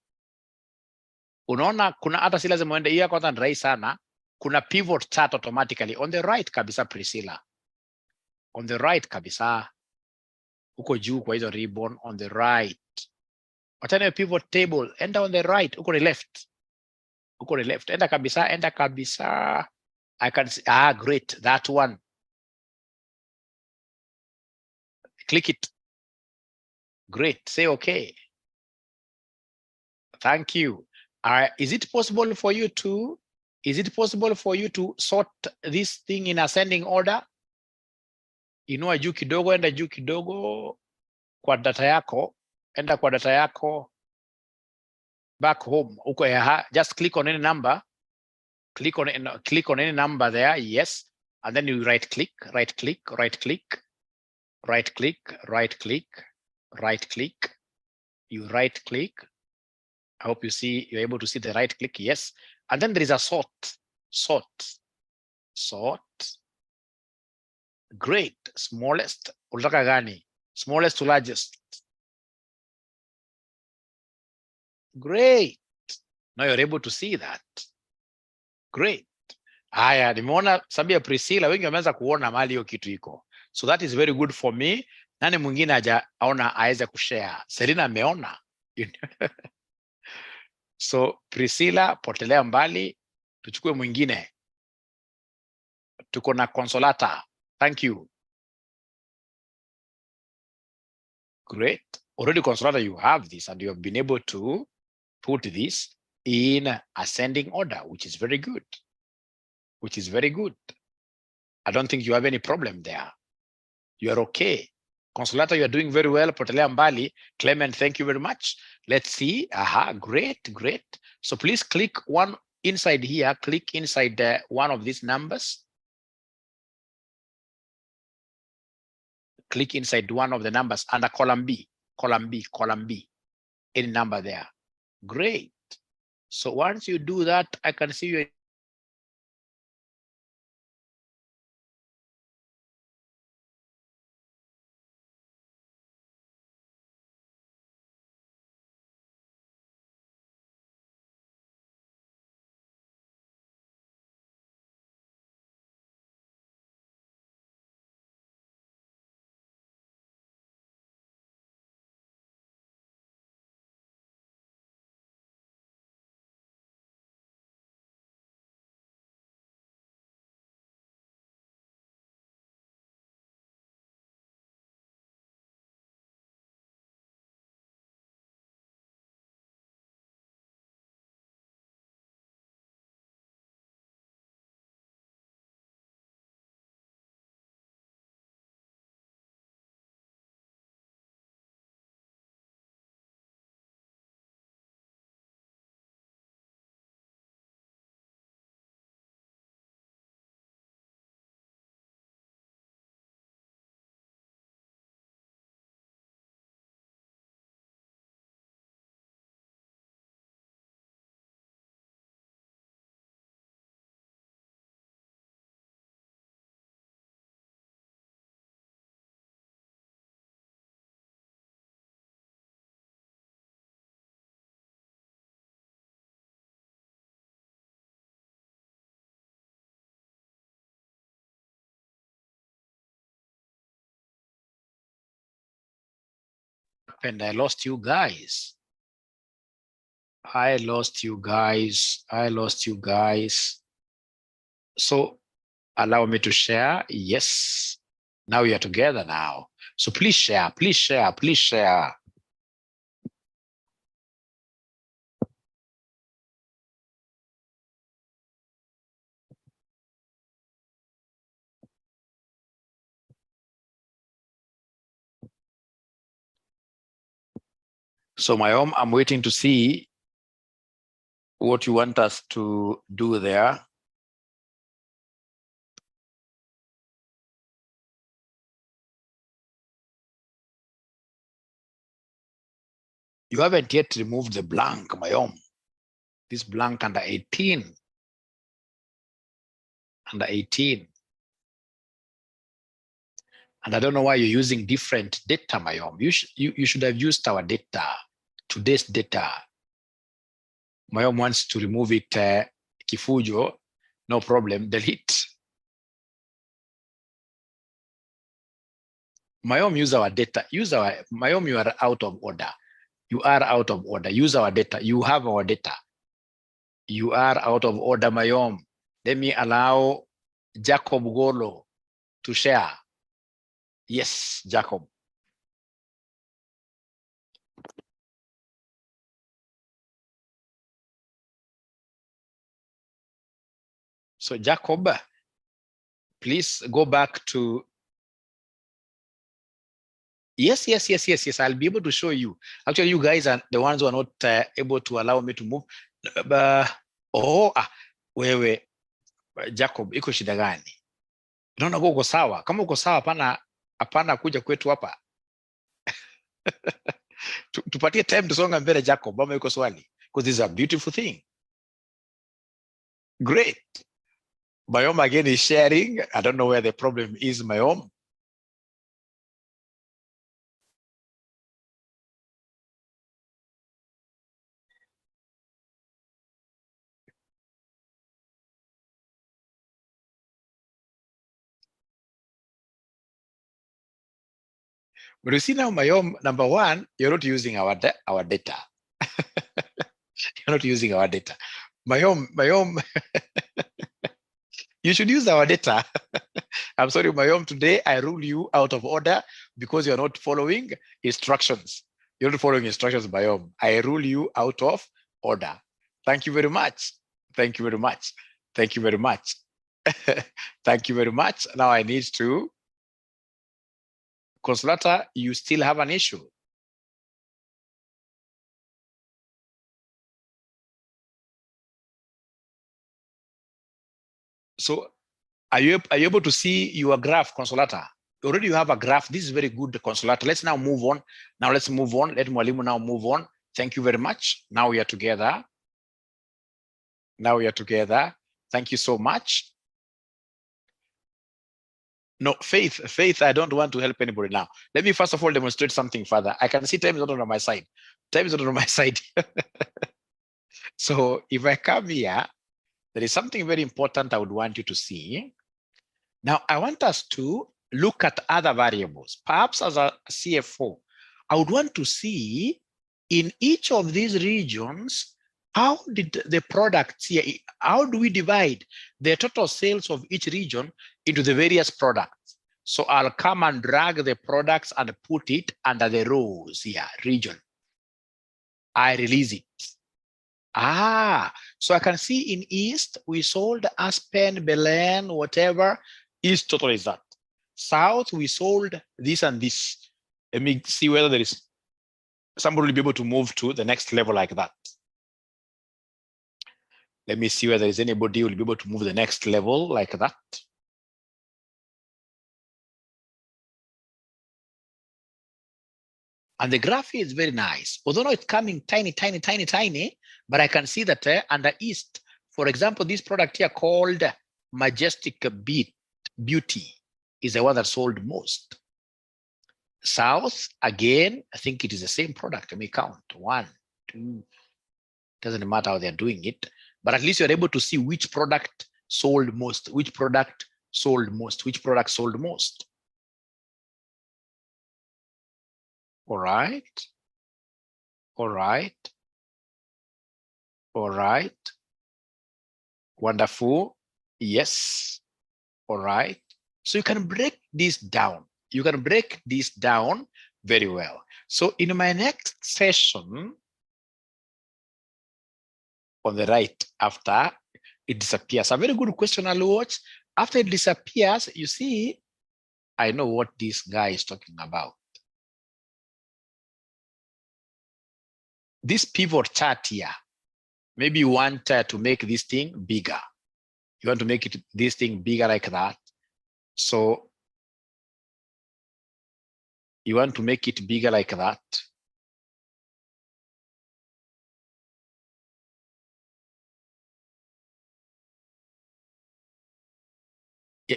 unaona kuna hata si lazima uende hiyo kwanza, ni rahisi sana. Kuna pivot chart automatically on the right kabisa, Priscilla. On the right kabisa. Uko juu kwa hizo ribbon on the right. Wachana pivot table, enda on the right, uko ni left. Uko ni left, enda kabisa. I can see, great, that one. Click it. Great, say okay. Thank you. Is it possible for you to sort this thing in ascending order? Inua juu kidogo, enda juu kidogo kwa data yako, enda kwa data yako. Back home, okay, just click on any number. Click on any number there, yes. And then you right click. You right click. I hope you're able to see the right click, yes. And then there is a sort. Great, smallest, unataka gani? Smallest to largest. Great. Now you're able to see that. Great. Haya, nimeona sababu ya Priscilla wengi wameanza kuona mahali hiyo kitu iko. So that is very good for me. Nani mwingine hajaona aweze kushare? Selina ameona. So Priscilla, potelea mbali, tuchukue mwingine. Tuko na Consolata. Thank you. Great. Already Consolata, you have this and you have been able to put this in ascending order, which is very good. I don't think you have any problem there. You are okay. Consolata, you are doing very well. Potelea mbali. Clement, thank you very much. Let's see. Great. So please click one inside here. Click inside one of these numbers. Click inside one of the numbers under column B. Any number there. Great. So once you do that, I can see you happened? I lost you guys. I lost you guys. I lost you guys. So allow me to share. Yes. Now we are together now. So please share, please share, please share. So I'm waiting to see what you want us to do there. You haven't yet removed the blank, This blank under 18. Under 18. And I don't know why you're using different data, You should have used our data, today's data. Wants to remove it, Kifujo, no problem, delete. Use our data. Use our, you are out of order. You are out of order. Use our data. You have our data. You are out of order, Let me allow Jacob Golo to share. Yes, Jacob. So Jacob, please go back to. Yes. I'll be able to show you. Actually, you guys are the ones who are not able to allow me to move. Wewe Jacob, iko shida gani? Naona uko sawa. Kama uko sawa, hapana kuja kwetu hapa. Tupatie time tusonga mbele, Jacob. Mama yuko swali. Because this is a beautiful thing. Great. Mayom again is sharing. I don't know where the problem is, Mayom. But you see now, Mayom, number one, you're not using our data. You're not using our data. Mayom, you should use our data. I'm sorry, Mayom, today I rule you out of order because you're not following instructions. You're not following instructions, Mayom. I rule you out of order. Thank you very much. Thank you very much. Thank you very much. Thank you very much. Now I need to. Consolata, you still have an issue. So are you able to see your graph, Consolata? Already you have a graph. This is very good, Consolata. Let's now move on. Let's move on. Let Mwalimu now move on. Thank you very much. Now we are together. Now we are together. Thank you so much. No, Faith, I don't want to help anybody now. Let me first of all demonstrate something further. I can see time is not on my side. Time is not on my side. So if I come here, there is something very important I would want you to see. Now, I want us to look at other variables. Perhaps as a CFO, I would want to see in each of these regions, how did the products here, how do we divide the total sales of each region into the various products? So I'll come and drag the products and put it under the rows here, region. I release it. So I can see in East, we sold Aspen, Belen, whatever. East total is that. South, we sold this and this. Let me see whether there is somebody will be able to move to the next level like that. Let me see whether there is anybody who will be able to move the next level like that. And the graph is very nice. Although it's coming tiny, but I can see that under East, for example, this product here called Majestic Beauty is the one that sold most. South, again, I think it is the same product. Let me count. 1, 2. Doesn't matter how they're doing it, but at least you're able to see which product sold most, which product sold most, which product sold most. All right. All right. All right. Wonderful. Yes. All right. So you can break this down. You can break this down very well. So in my next session, on the right, after it disappears, a very good question I'll watch. After it disappears, you see, I know what this guy is talking about. This pivot chart here, maybe you want to make this thing bigger. You want to make this thing bigger like that. So you want to make it bigger like that.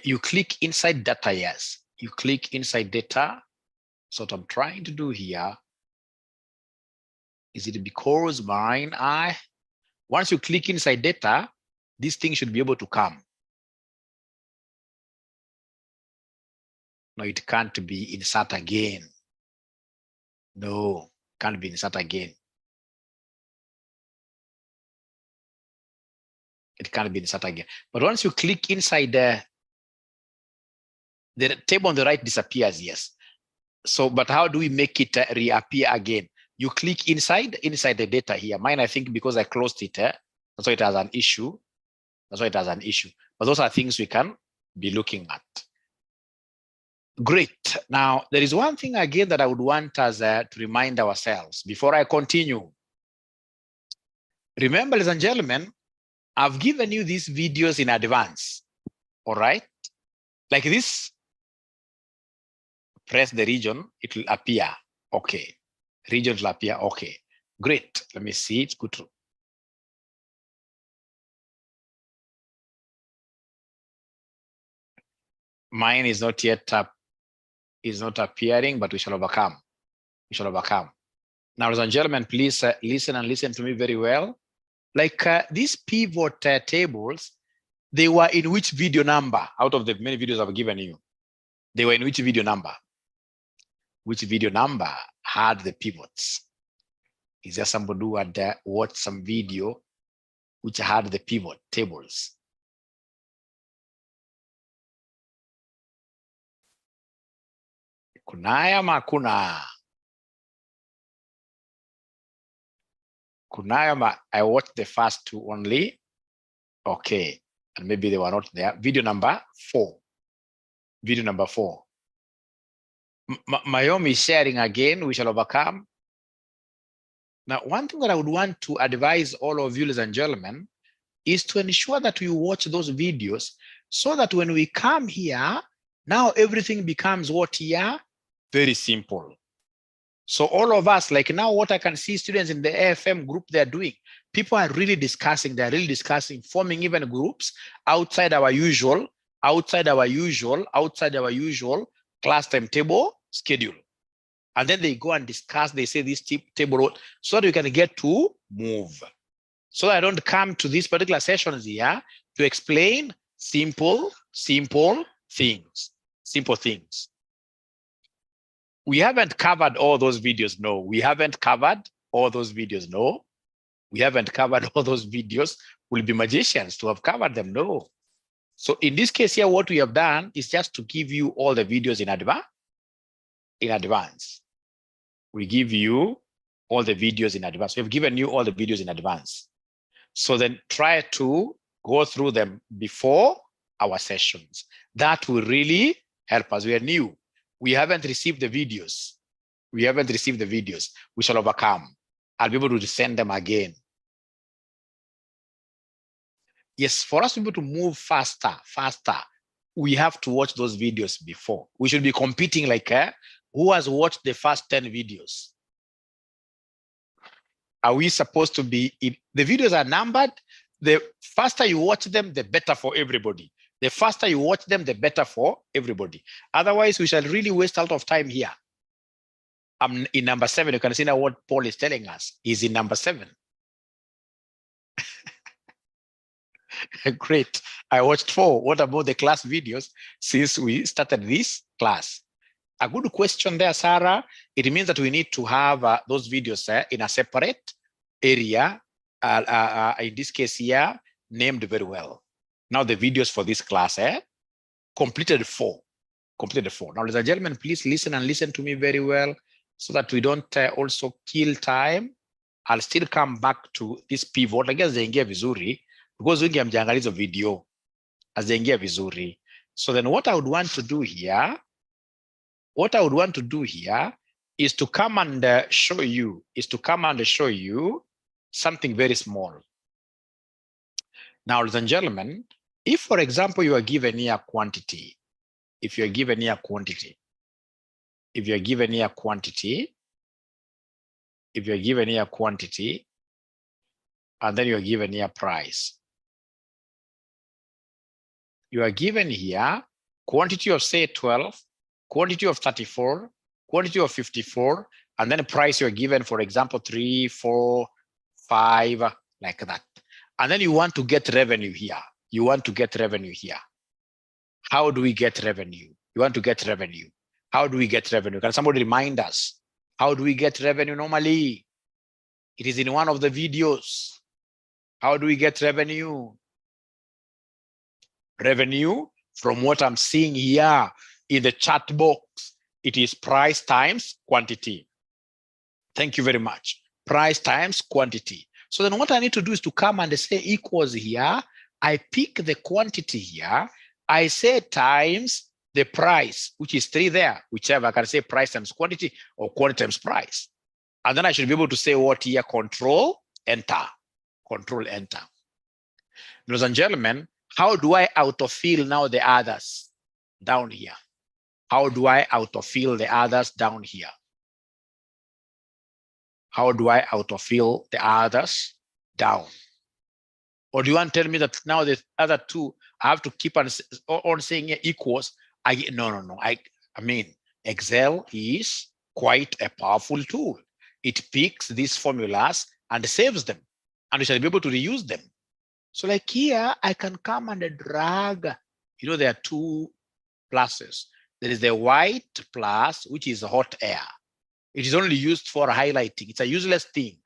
You click inside data, yes. You click inside data. So what I'm trying to do here, is it because mine once you click inside data, this thing should be able to come. No, it can't be insert again. No, can't be insert again. It can't be insert again. But once you click inside the table on the right disappears, yes. So, but how do we make it reappear again? You click inside the data here. Mine, I think, because I closed it, that's why it has an issue. That's why it has an issue. But those are things we can be looking at. Great. Now, there is one thing again that I would want us to remind ourselves before I continue. Remember, ladies and gentlemen, I've given you these videos in advance. All right? Like this, press the region, it will appear. Okay. Region will appear. Okay. Great. Let me see. It's good. Mine is not yet up, is not appearing, but we shall overcome. We shall overcome. Now, ladies and gentlemen, please listen and listen to me very well. Like these pivot tables, they were in which video number out of the many videos I've given you? They were in which video number? Which video number had the pivots? Is there somebody who had watched some video which had the pivot tables? Kunaya makuna. Kunaya, I watched the first two only. Okay. And maybe they were not there. Video number 4. Video number 4. Mayomi is sharing again. We shall overcome. Now, one thing that I would want to advise all of you, ladies and gentlemen, is to ensure that you watch those videos so that when we come here, now everything becomes what here? Very simple. So all of us, like now what I can see students in the AFM group, they're doing, people are really discussing, forming even groups outside our usual class timetable schedule. And then they go and discuss, they say this table, so that we can get to move. So I don't come to these particular sessions here to explain simple things. We haven't covered all those videos. No, we haven't covered all those videos. No, we haven't covered all those videos. We'll be magicians to have covered them. No. So in this case here, what we have done is just to give you all the videos in advance. We give you all the videos in advance. We've given you all the videos in advance. So then try to go through them before our sessions. That will really help us. We are new. We haven't received the videos. We shall overcome. I'll be able to send them again. Yes, for us to be able to move faster, we have to watch those videos before. We should be competing like who has watched the first 10 videos? Are we supposed to be the videos are numbered? The faster you watch them, the better for everybody. The faster you watch them, the better for everybody. Otherwise, we shall really waste a lot of time here. I'm in number 7. You can see now what Paul is telling us. He's in number 7. Great. I watched 4. What about the class videos since we started this class? A good question there, Sarah. It means that we need to have those videos in a separate area, in this case here, named very well. Now the videos for this class, completed 4. Completed 4. Now, ladies and gentlemen, please listen and listen to me very well so that we don't also kill time. I'll still come back to this pivot. I guess they vizuri because we can a video as they vizuri. So then what I would want to do here, is to come and show you, something very small. Now, ladies and gentlemen, if, for example, you are given here quantity, and then you are given here price. You are given here quantity of, say, 12, quantity of 34, quantity of 54, and then a price you're given, for example, 3, 4, 5, like that. And then you want to get revenue here. How do we get revenue? How do we get revenue? Can somebody remind us? How do we get revenue normally? It is in one of the videos. How do we get revenue? Revenue, from what I'm seeing here in the chat box, it is price times quantity. Thank you very much. Price times quantity. So then what I need to do is to come and say equals here. I pick the quantity here. I say times the price, which is 3 there, whichever. I can say price times quantity or quantity times price. And then I should be able to say what here? Control, enter. Ladies and gentlemen, how do I autofill now the others down here? How do I autofill the others down here? How do I autofill the others down? Or do you want to tell me that now the other two, I have to keep on saying equals? No. I mean, Excel is quite a powerful tool. It picks these formulas and saves them, and we shall be able to reuse them. So like here, I can come and drag, there are 2 pluses. There is the white plus, which is hot air. It is only used for highlighting. It's a useless thing,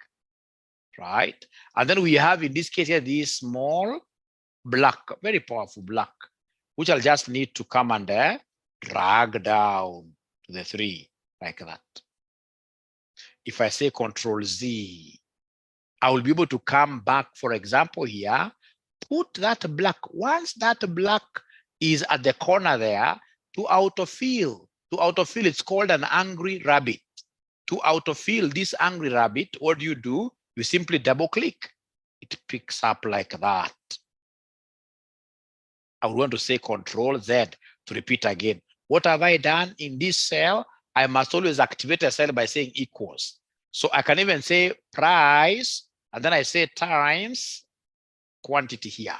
right? And then we have, in this case here, this small black, very powerful black, which I'll just need to come and drag down to the 3, like that. If I say Control Z, I will be able to come back, for example, here, put that black. Once that black is at the corner there, to autofill, it's called an angry rabbit. To autofill this angry rabbit, what do? You simply double click. It picks up like that. I would want to say Control Z to repeat again. What have I done in this cell? I must always activate a cell by saying equals. So I can even say price, and then I say times quantity here,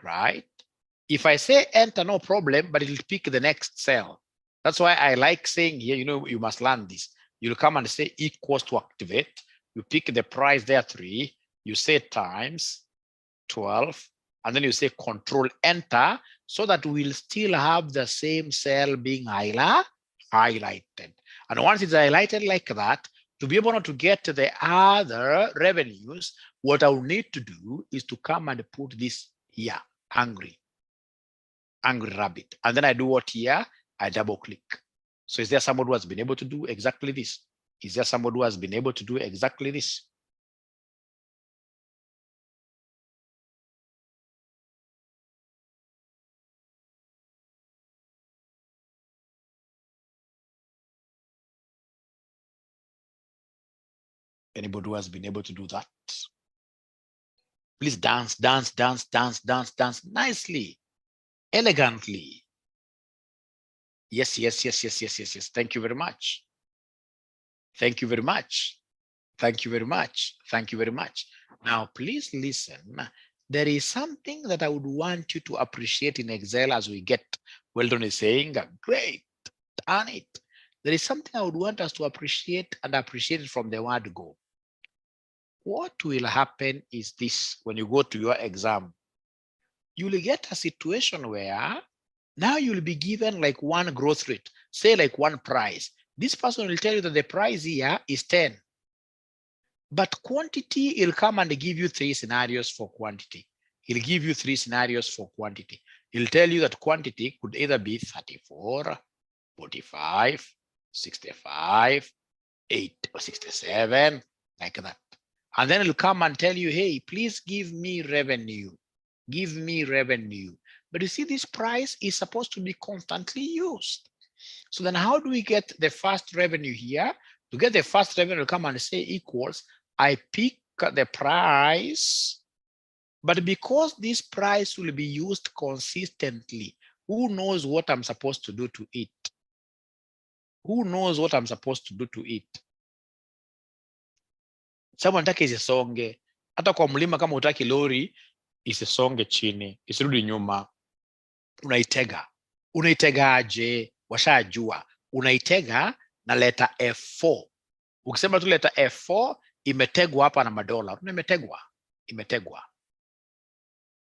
right? If I say enter, no problem, but it'll pick the next cell. That's why I like saying here, you must learn this. You'll come and say equals to activate. You pick the price there, 3. You say times 12, and then you say Control Enter, so that we'll still have the same cell being highlighted. And once it's highlighted like that, to be able to get to the other revenues, what I will need to do is to come and put this here, angry rabbit. And then I do what here? I double click. So is there somebody who has been able to do exactly this? Is there somebody who has been able to do exactly this? Anybody who has been able to do that? Please dance nicely, elegantly. Yes. Thank you very much. Thank you very much. Now, please listen. There is something that I would want you to appreciate in Excel as we get. Weldon is saying, great, done it. There is something I would want us to appreciate, and appreciate it from the word go. What will happen is this: when you go to your exam, you will get a situation where now you'll be given like one growth rate. say like one price. This person will tell you that the price here is 10. But quantity, he'll come and give you 3 scenarios for quantity. He'll give you 3 scenarios for quantity. He'll tell you that quantity could either be 34, 45, 65, 8 or 67, like that. And then he'll come and tell you, hey, please give me revenue. Give me revenue. But you see, this price is supposed to be constantly used. So then how do we get the first revenue here? To get the first revenue, we'll come and say equals, I pick the price, but because this price will be used consistently, who knows what I'm supposed to do to it? Who knows what I'm supposed to do to it? Someone nataka isisonge. Hata kwa mlima kama utaki lori isisonge chini, isirudi nyuma. Unaitega. Unaitegaje? Washajua. Unaitega na leta F4. Ukisema tu leta F4 imetegwa hapa na madola. Imetegwa.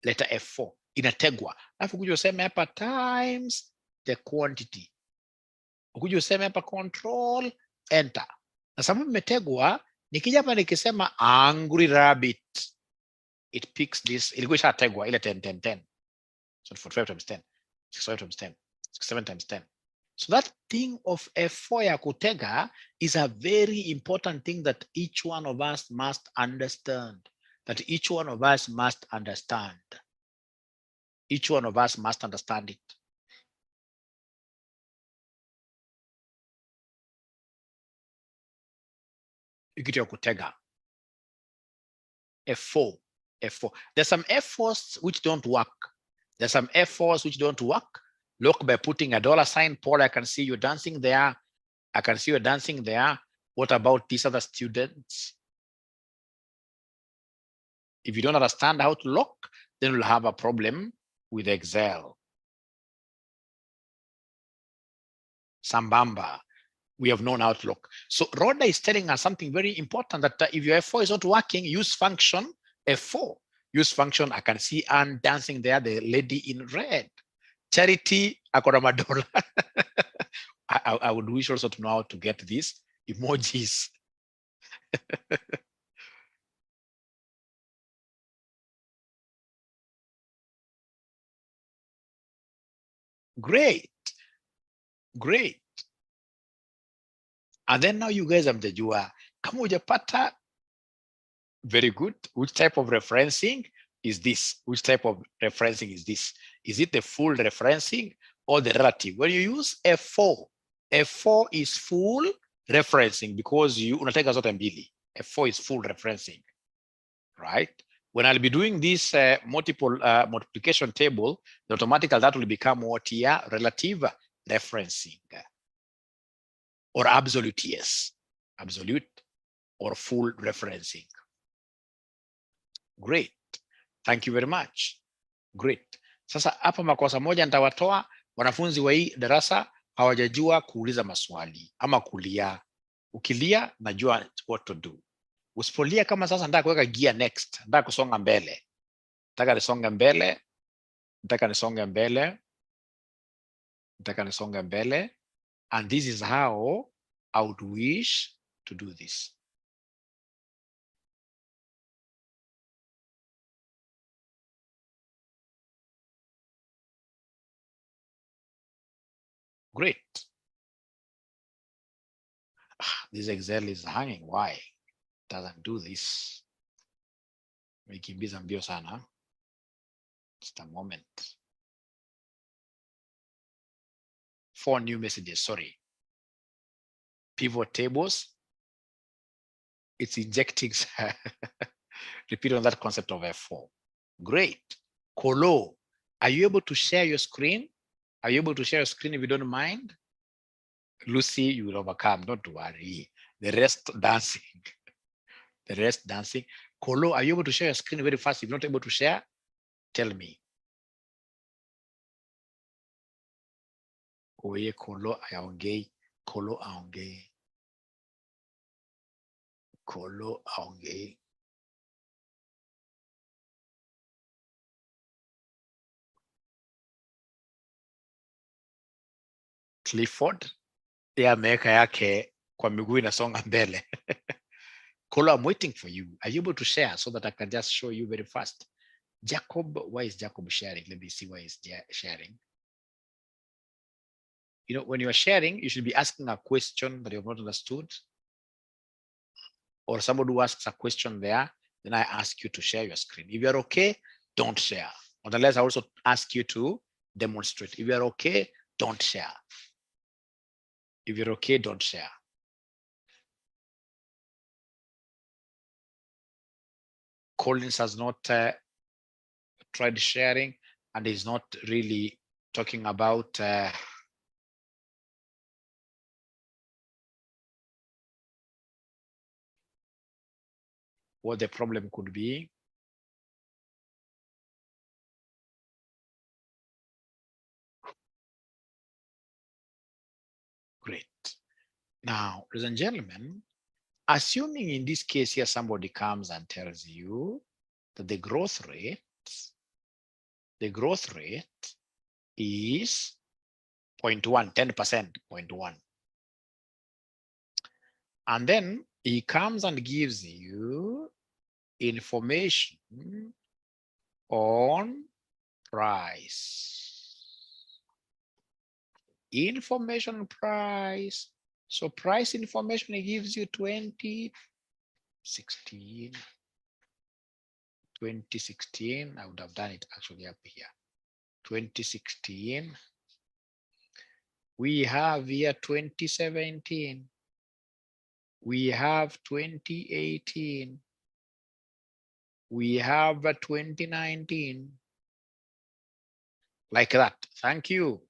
Leta F4 inategwa. Alafu kuja useme hapa times the quantity. Ukuja useme hapa control enter. Na sababu imetegwa, nikija hapa nikisema angry rabbit, it picks this. Ilikuwa ishategwa ile 10. So 45 times 10, 65 times 10, 67 times 10. So that thing of F4 ya kutega is a very important thing that each one of us must understand. Each one of us must understand it. Kitu ya kutega. F4. There's some F4s which don't work. Look, by putting a $sign, Paul, I can see you dancing there. What about these other students? If you don't understand how to lock, then we'll have a problem with Excel. Sambamba, we have known how to lock. So Rhoda is telling us something very important, that if your F4 is not working, use function F4. Use function. I can see Anne dancing there, the lady in red. Charity, Akoramadola. I would wish also to know how to get these emojis. Great. And then now you guys have the jua. Kama hujapata, very good. Which type of referencing is this? Which type of referencing is this? Is it the full referencing or the relative? When you use F4, F4 is full referencing because you unateka zote mbili. F4 is full referencing, right? When I'll be doing this multiple multiplication table, the automatically that will become what here? Relative referencing. Or absolute, yes. Absolute or full referencing. Great. Thank you very much. Great. Sasa hapa makosa moja nitawatoa. Wanafunzi wa hii darasa hawajajua kuuliza maswali ama kulia. Ukilia najua what to do. Usipolia kama sasa nataka kuweka gear next, nataka kusonga mbele. Nataka nisonge mbele. And this is how I would wish to do this. Great. This Excel is hanging. Why? It doesn't do this. Mekimbiza mbio sana. Just a moment. 4 new messages, sorry. Pivot tables. It's injecting. Repeat on that concept of F4. Great. Kolo, are you able to share your screen? Are you able to share your screen if you don't mind? Lucy, you will overcome, don't worry. The rest dancing. Kolo, are you able to share your screen very fast? If you're not able to share, tell me. Oye, Kolo aongei. Kolo aongei. Clifford yeye ameweka yake kwa miguu inasonga mbele. Kolo, I'm waiting for you. Are you able to share so that I can just show you very fast? Jacob, why is Jacob sharing? Let me see why he's sharing. You know, when you are sharing, you should be asking a question that you have not understood. Or somebody who asks a question there, then I ask you to share your screen. If you're okay, don't share. Unless I also ask you to demonstrate. If you're okay, don't share. If you're okay, don't share. Collins has not tried sharing and is not really talking about what the problem could be. Great. Now, ladies and gentlemen, assuming in this case here, somebody comes and tells you that the growth rate is 0.1, 10%, 0.1. And then he comes and gives you information on price. Information price. So price information, it gives you 2016. I would have done it actually up here. 2016. We have here 2017. We have 2018. We have 2019. Like that. Thank you.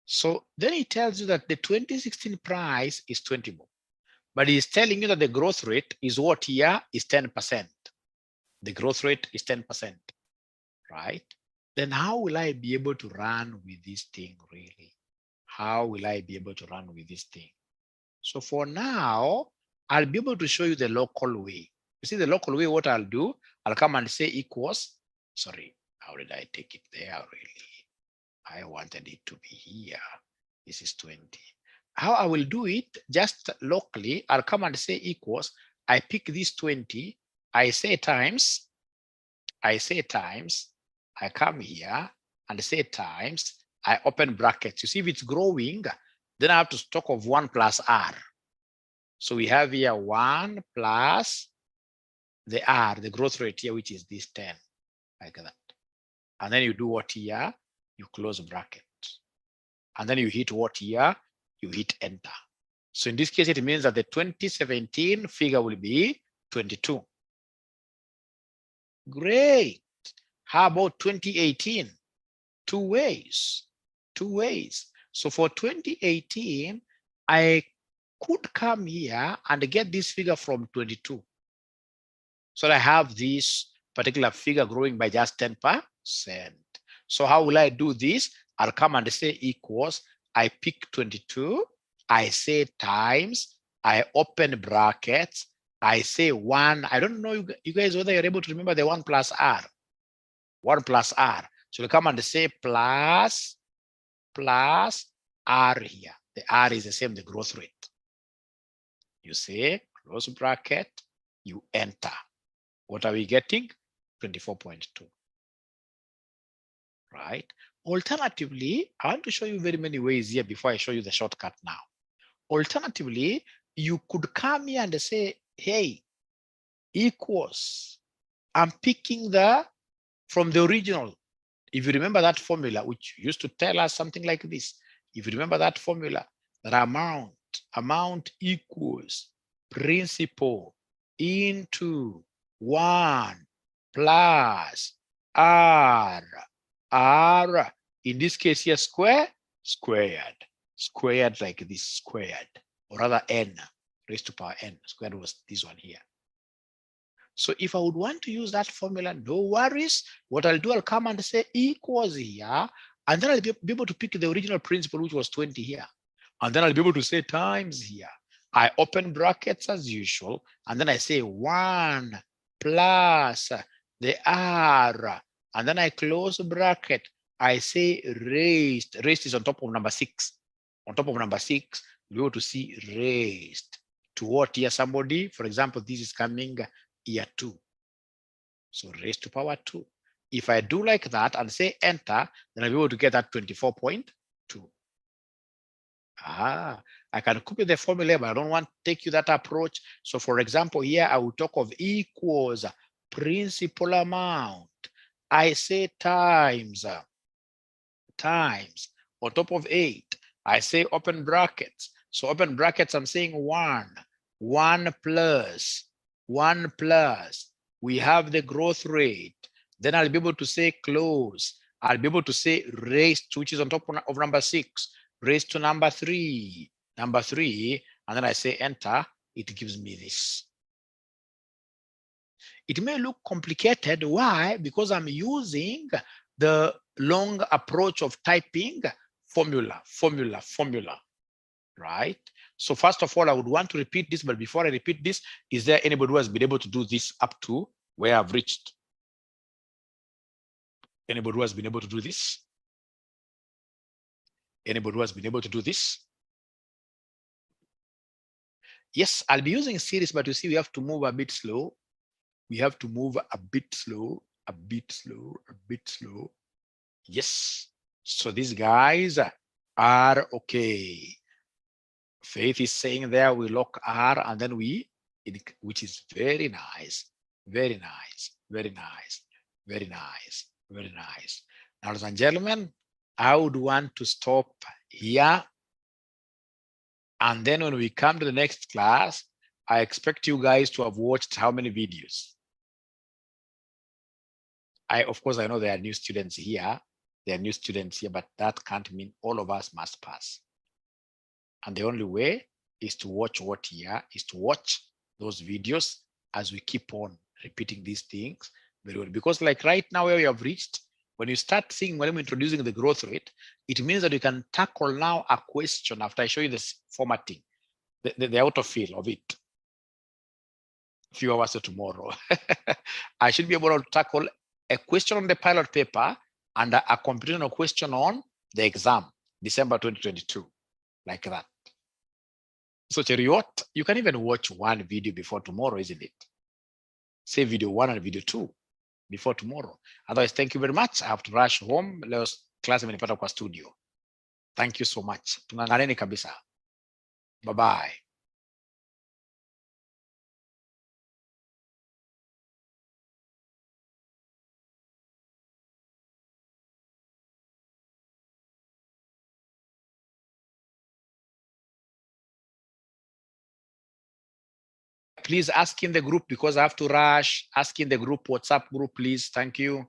So then he tells you that the 2016 price is 20 bob. But he's telling you that the growth rate is what here is 10%. The growth rate is 10%, right? Then how will I be able to run with this thing really? How will I be able to run with this thing? So for now, I'll be able to show you the local way. You see the local way, what I'll do, I'll come and say equals, sorry, how did I take it there really? I wanted it to be here. This is 20. How I will do it, just locally, I'll come and say equals, I pick this 20, I say times, I come here and say times, I open brackets. You see if it's growing, then I have to talk of 1 plus R. So we have here 1 plus the R, the growth rate here, which is this 10, like that. And then you do what here? You close bracket. And then you hit what here? You hit enter. So in this case, it means that the 2017 figure will be 22. Great. How about 2018? Two ways. So for 2018, I could come here and get this figure from 22. So I have this particular figure growing by just 10%. So how will I do this? I'll come and say equals, I pick 22, I say times, I open brackets, I say 1. I don't know you guys whether you're able to remember the 1 plus R. 1 plus R. So you come and say plus R here. The R is the same, the growth rate. You say close bracket, you enter. What are we getting? 24.2. Right? Alternatively, I want to show you very many ways here before I show you the shortcut now. Alternatively, you could come here and say, hey, equals. I'm picking from the original. If you remember that formula, which used to tell us something like this, if you remember that formula, that amount equals principal into 1 plus R, in this case here, squared like this, squared, or rather n raised to power n, squared was this one here. So if I would want to use that formula, no worries. What I'll do, I'll come and say equals here, and then I'll be able to pick the original principal, which was 20 here. And then I'll be able to say times here. I open brackets as usual, and then I say 1 plus the R, and then I close bracket. I say raised is on top of number 6. on top of number 6, you'll be able to see raised to what here? Somebody, for example, this is coming here 2. So raised to power 2. If I do like that and say enter, then I'll be able to get that 24.2. I can copy the formula, but I don't want to take you that approach. So for example, here I will talk of equals principal amount. I say times on top of 8. I say open brackets. So open brackets, I'm saying 1 plus. We have the growth rate. Then I'll be able to say close. I'll be able to say raised, which is on top of number 6, raised to number 3, and then I say enter. It gives me this. It may look complicated. Why? Because I'm using the long approach of typing formula, right? So first of all, I would want to repeat this, but before I repeat this, is there anybody who has been able to do this up to where I've reached? Anybody who has been able to do this? Anybody who has been able to do this? Yes, I'll be using series, but you see, we have to move a bit slow. We have to move a bit slow. Yes. So these guys are okay. Faith is saying there we lock R and then we, which is very nice. Now, ladies and gentlemen, I would want to stop here. And then when we come to the next class, I expect you guys to have watched how many videos? Of course, I know there are new students here. But that can't mean all of us must pass. And the only way is to watch what here is to watch those videos as we keep on repeating these things very well. Because like right now where we have reached, when you start seeing when I'm introducing the growth rate, it means that you can tackle now a question after I show you this formatting, the autofill of it. A few hours to tomorrow. I should be able to tackle a question on the pilot paper and a computational question on the exam, December 2022, like that. So Cheriot, you can even watch one video before tomorrow, isn't it? Say video 1 and video 2 before tomorrow. Otherwise, thank you very much. I have to rush home. Leo class imenipata kwa studio. Thank you so much. Tunang'aneni kabisa. Bye-bye. Please ask in the group because I have to rush. Ask in the group, WhatsApp group, please. Thank you.